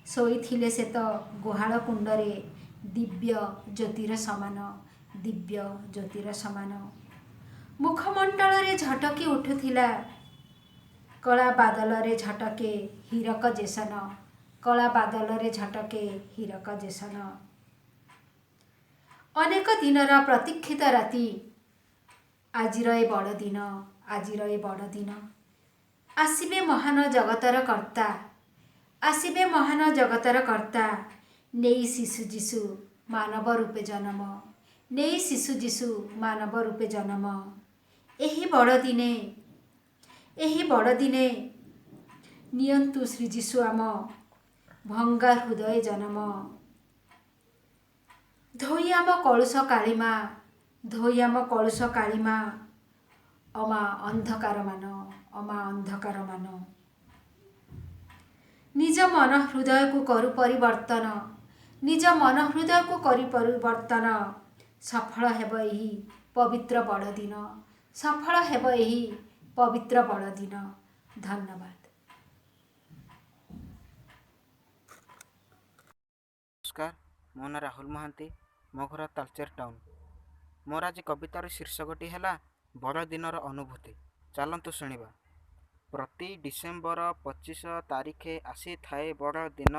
शोइथिले से तो गुहाल कुंडरे दिव्य ज्योतिर समान दिव्य ज्योतिर समान मुखमंडल रे झटकी उठुथिला कला बादल रे झटके हीरक जेसन कला बादल रे झटके हीरक जेसन अनेक दिनर प्रतीक्षित राति आजिर ए बड़ दिन आजिर ए बड़ दिन आसिबे महान जगतर कर्ता आसिबे महान जगतर कर्ता नेई शिशु जीशु मानव रूपे जन्म नेई शिशु जीशु मानव रूपे जन्म एही बड़ दिने नियंतु श्री जीशु आम भंगा हृदय जन्म धोई आम कलुष कालीमा धोई आम कलुष कालीमा अमा अंधकार मान निज मन हृदय को करू परिवर्तन निज मन हृदय को करी परिवर्तन सफल हेब एही पवित्र बड़ दिन सफल हेब एही पवित्र बड़ दिन धन्यवाद। नमस्कार मो ना राहुल महांती मो घर तालचेर टाउन मोर आज कवितार शीर्षकटी है बड़ दिनर अनुभूति चलतु शुणा। प्रति डिसेम्बर 25 तारिखे आसी थाए बड़ दिन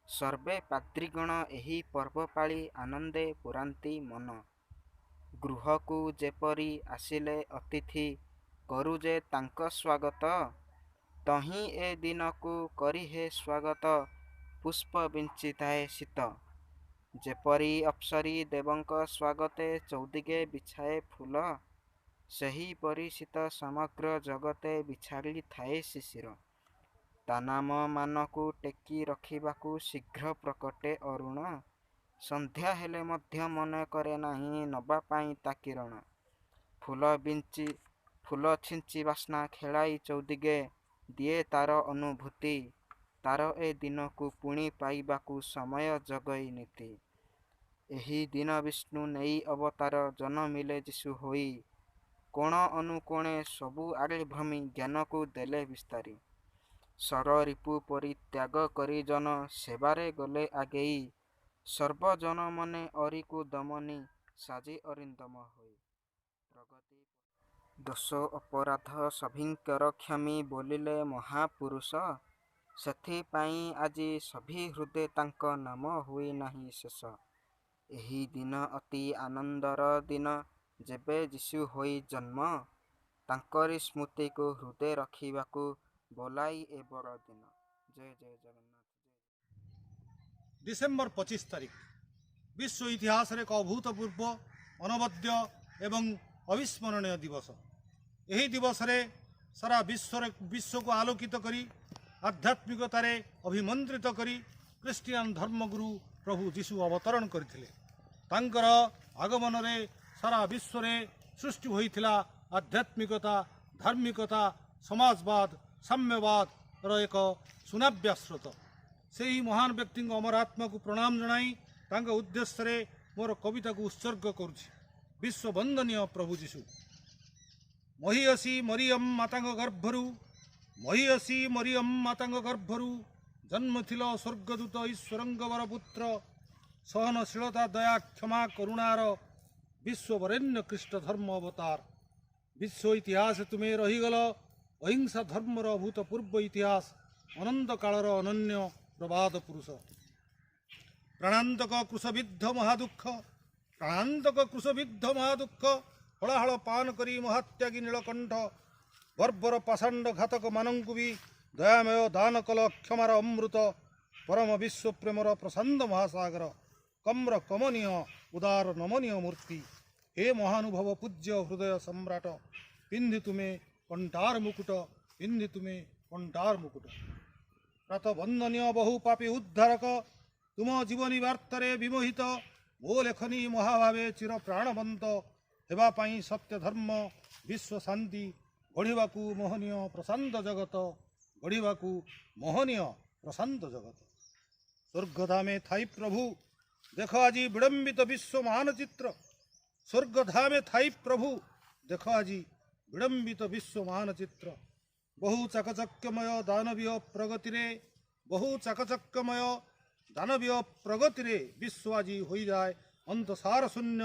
सर्वे पाद्रीगण एही पर्व पाली आनंदे पुरांती मन गृह को जेपरी आसिले अतिथि करुजे तांक स्वागत तही ए दिन को करी हे स्वागत पुष्प बिंची थाए शीत जेपरी अप्सरी देवंक स्वागते चौदिगे बिछाए फूल सही परिचित समग्र जगते बिछाड़ी थाए शिशिर ता नाम मान को टेकी रखिबाकू शीघ्र प्रकटे अरुण संध्या हेले मध्य मन करे नाही नबा पाई ता किरण फूल छिंची बास्ना खेलाई चौदिगे दिए तार अनुभूति तार ए दिन को पुणी पाइबाकू समय जगई नीति एही दिन विष्णु नेई अवतार जन्मिले जीशु होई कोण अनुकोणे सबु आड़े भ्रमी ज्ञान को देले विस्तारी सर रिपु परि त्याग करी जन सेवारे गले आगेई सर्वजन मने अरि को दमनी साजी अरिंदम होई प्रगति दोष अपराध सभिंकर क्षमी बोलिले महापुरुष सेथिपाई आजी सभी हृदय तांक नाम हुई नाही शेष एही दिन अति आनंदर दिन जेबे जीशु होई जन्म तांकरी स्मृति को हृदय रखिबाकू बोलाई ए बड़ दिन। जय जय जगन्नाथ। डिसेम्बर 25 तारिख विश्व इतिहास एक अभूतपूर्व अनवद्य एवं अविस्मरणीय दिवस। यही दिवस रे सारा विश्व को आलोकित करी आध्यात्मिकतार अभिमंत्रित करी क्रिस्टियान धर्मगुरु प्रभु जीशु अवतरण करथिले। तांकर आगमन रे सारा विश्व रे सृष्टि होइथिला आध्यात्मिकता धार्मिकता समाजवाद साम्यवाद एक सुनाव्य स्रोत। से ही महान व्यक्ति अमर आत्मा को प्रणाम जनाई तांक उद्देश्य रे मोर कविता को उत्सर्ग करुछि। विश्व वंदनीय प्रभु जीशु महियसी मरियम मातांग गर्भरु महियसी मरियम मातांग गर्भरु जन्म थिल स्वर्गदूत ईश्वरंगवर पुत्र सहनशीलता दया क्षमा करुणार विश्व वरेण्य कृष्ण धर्म अवतार विश्व इतिहास तुम्हें रहीगल अहिंसा धर्मर अभूतपूर्व इतिहास अनंत कालर अनन्य प्रवाद पुरुष प्राणांतक कृशविद्ध महादुख प्राणांतक कृशविद्ध महादुख हलाहल पान करी महात्यागी नीलकंठ गर्भर पाषांड घातक मानंकु भी दयामय दान कल क्षमार अमृत परम विश्व प्रेमर प्रशांत महासागर कम्र कमनीय उदार नमनीय मूर्ति हे महानुभव पूज्य हृदय सम्राट पिंधि तुम्हें कंठार मुकुट पिंधि तुम्हें कंठार मुकुट प्रात वंदनीय बहु पापी उद्धारक तुम जीवनी वार्तारे विमोहित मो लेखनी महाभावे चिर प्राणवंत हेबापाई सत्य धर्म विश्व शांति गढ़िबाकू मोहनीय प्रशांत जगत गढ़िबाकू मोहनीय प्रशांत जगत स्वर्गधामे थाई प्रभु देख आज विडंबित विश्व मानचित्र स्वर्गधामे थाई प्रभु देख आज विडंबित विश्व मानचित्र बहु चाकचक्यमय दानवीय प्रगति रे विश्व आज हो जाए अंतसार शून्य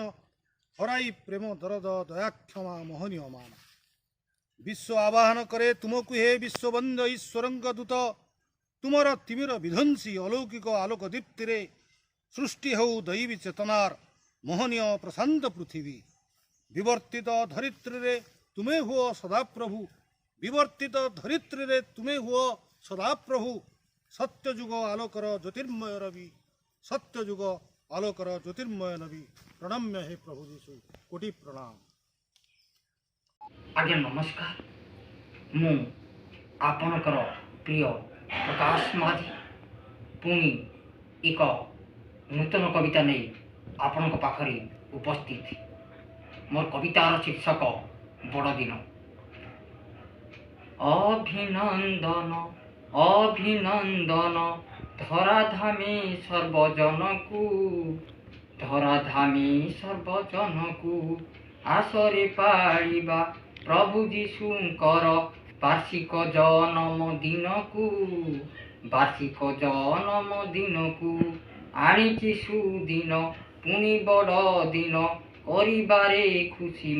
हराई प्रेम दरद दया क्षमा मोहनीय मान विश्व आवाहन करे तुमको हे विश्वबंद ईश्वरंक दूत तुमर तिमिर विध्वंसी अलौकिक आलोक दीप्ति रे सृष्टि हो दैवी चेतनार मोहनीय प्रशांत पृथ्वी विवर्तित धरित्री रे तुम्हें हुओ सदा प्रभु विवर्तित धरित्री रे तुम्हें हुओ सदा प्रभु सत्य जुग आलोकर ज्योतिर्मय रवि सत्य जुग आलोकर ज्योतिर्मय नबी प्रणम्य हे प्रभु यीशु कोटि प्रणाम। आज्ञा नमस्कार मु आपणकर प्रिय प्रकाश माझी पुणी एक नूतन कविता नहीं आपण पाखरे उपस्थित मोर कवितार शीर्षक बड़ दिन। अभिनंदन अभिनंदन धराधामे सर्वजनकु आसरे पाळिबा प्रभु जीशुंकर वार्षिक जन्म दिनकु आनिछि सुदिन पुनि बड़ दिन करिबारे खुशी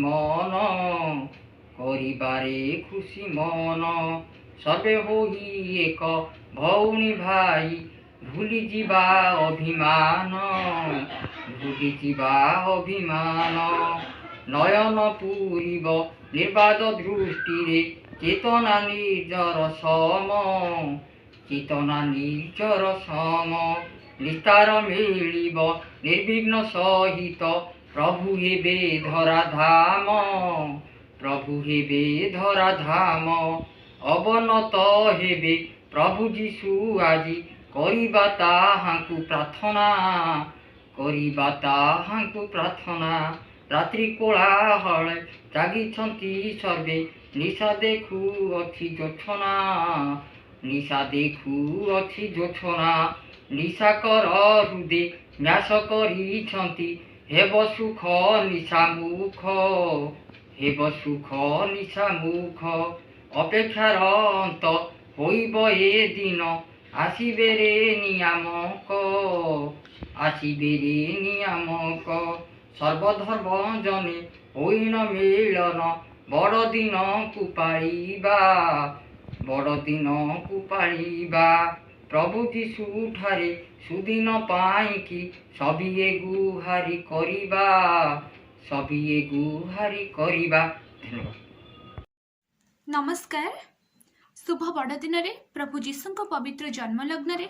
मन सबे होई एक भौणी भाई भूली जीवा अभिमान नयन पूरीब निर्बाध दृष्टि रे चेतना निर्जर सम निस्तार मिलिब निर्विघ्न सहित प्रभु हेबे धराधाम अवनत हेबे प्रभु जीशु आजी करिबा ताहांकु प्रार्थना रात्रि कोलाहल जागिछंती सर्वे निशा देखु अछि जोछना निशा कर हृदे न्यास करिछंती हेब सुख निशामुख अपेक्षार अंत होइब ए दिन आसिबे रे नियामक सर्वधर्म जने होइन मिलन बड़ दिन को पाळिबा प्रभु जीशु ठारे सुदिन पाइकी सबिए गुहारी करिबा धन्यवाद। नमस्कार शुभ बड़दिन रे प्रभु जीशु पवित्र जन्मलग्न रे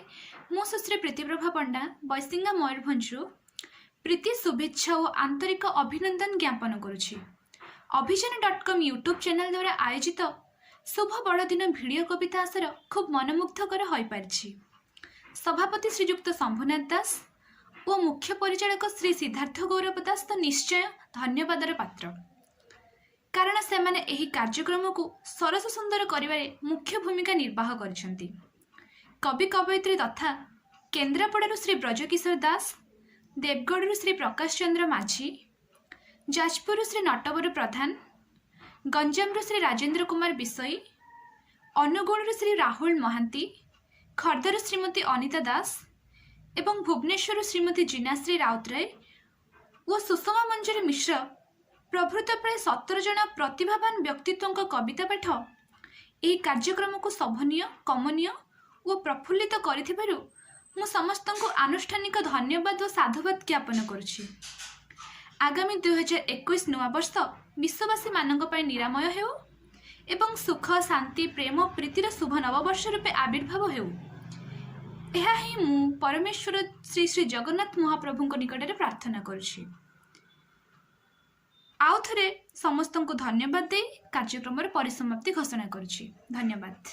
मो सुश्री प्रीतिप्रभा पंडा बैसिंगा मयूरभंजु प्रीति शुभेच्छा और आंतरिक अभिनंदन ज्ञापन करुछि। अभिजन.com यूट्यूब चैनल द्वारा आयोजित शुभ बड़दिन भिडियो कविता आसर खूब मनमुग्धकर हो पारिछि। सभापति श्रीजुक्त शंभुनाथ दास और मुख्य परिचालक श्री सिद्धार्थ गौरव दास तो निश्चय धन्यवादर पात्र, कारण से माने एही कार्यक्रम को सरस सुंदर करिबारे मुख्य भूमिका निर्वाह करिसेंती। कवि कवयित्री तथा केन्द्रापड़ारू श्री ब्रजकिशोर दास, देवगढ़ श्री प्रकाश चंद्र माझी, जाजपुर श्री नटवर प्रधान, गंजाम श्री राजेंद्र कुमार बिसई, अनुगुण श्री राहुल महांती, खर्दार श्रीमती अनिता दास एवं भुवनेश्वर श्रीमती जीनाश्री राउतराय और सुषमा मंजरी मिश्र प्रभृत प्राय 17 जन प्रतिभावान व्यक्तित्वों कविता पाठ यह कार्यक्रम को शोभनीय कमनीय और प्रफुल्लित करिथिबारु मु समस्त को आनुष्ठानिक धन्यवाद और साधुवाद ज्ञापन करुछि। आगामी 2021 नुआ वर्ष विश्ववासी मानक पय निरामय हेउ एवं सुख शांति प्रेम प्रीतिर शुभ नववर्ष रूपे आविर्भाव हेउ। यह ही मु परमेश्वर श्री श्री जगन्नाथ महाप्रभु निकट में प्रार्थना करुछि। आउ थरे समस्त को धन्यवाद दे कार्यक्रम परिसमाप्ति घोषणा करुछि। धन्यवाद।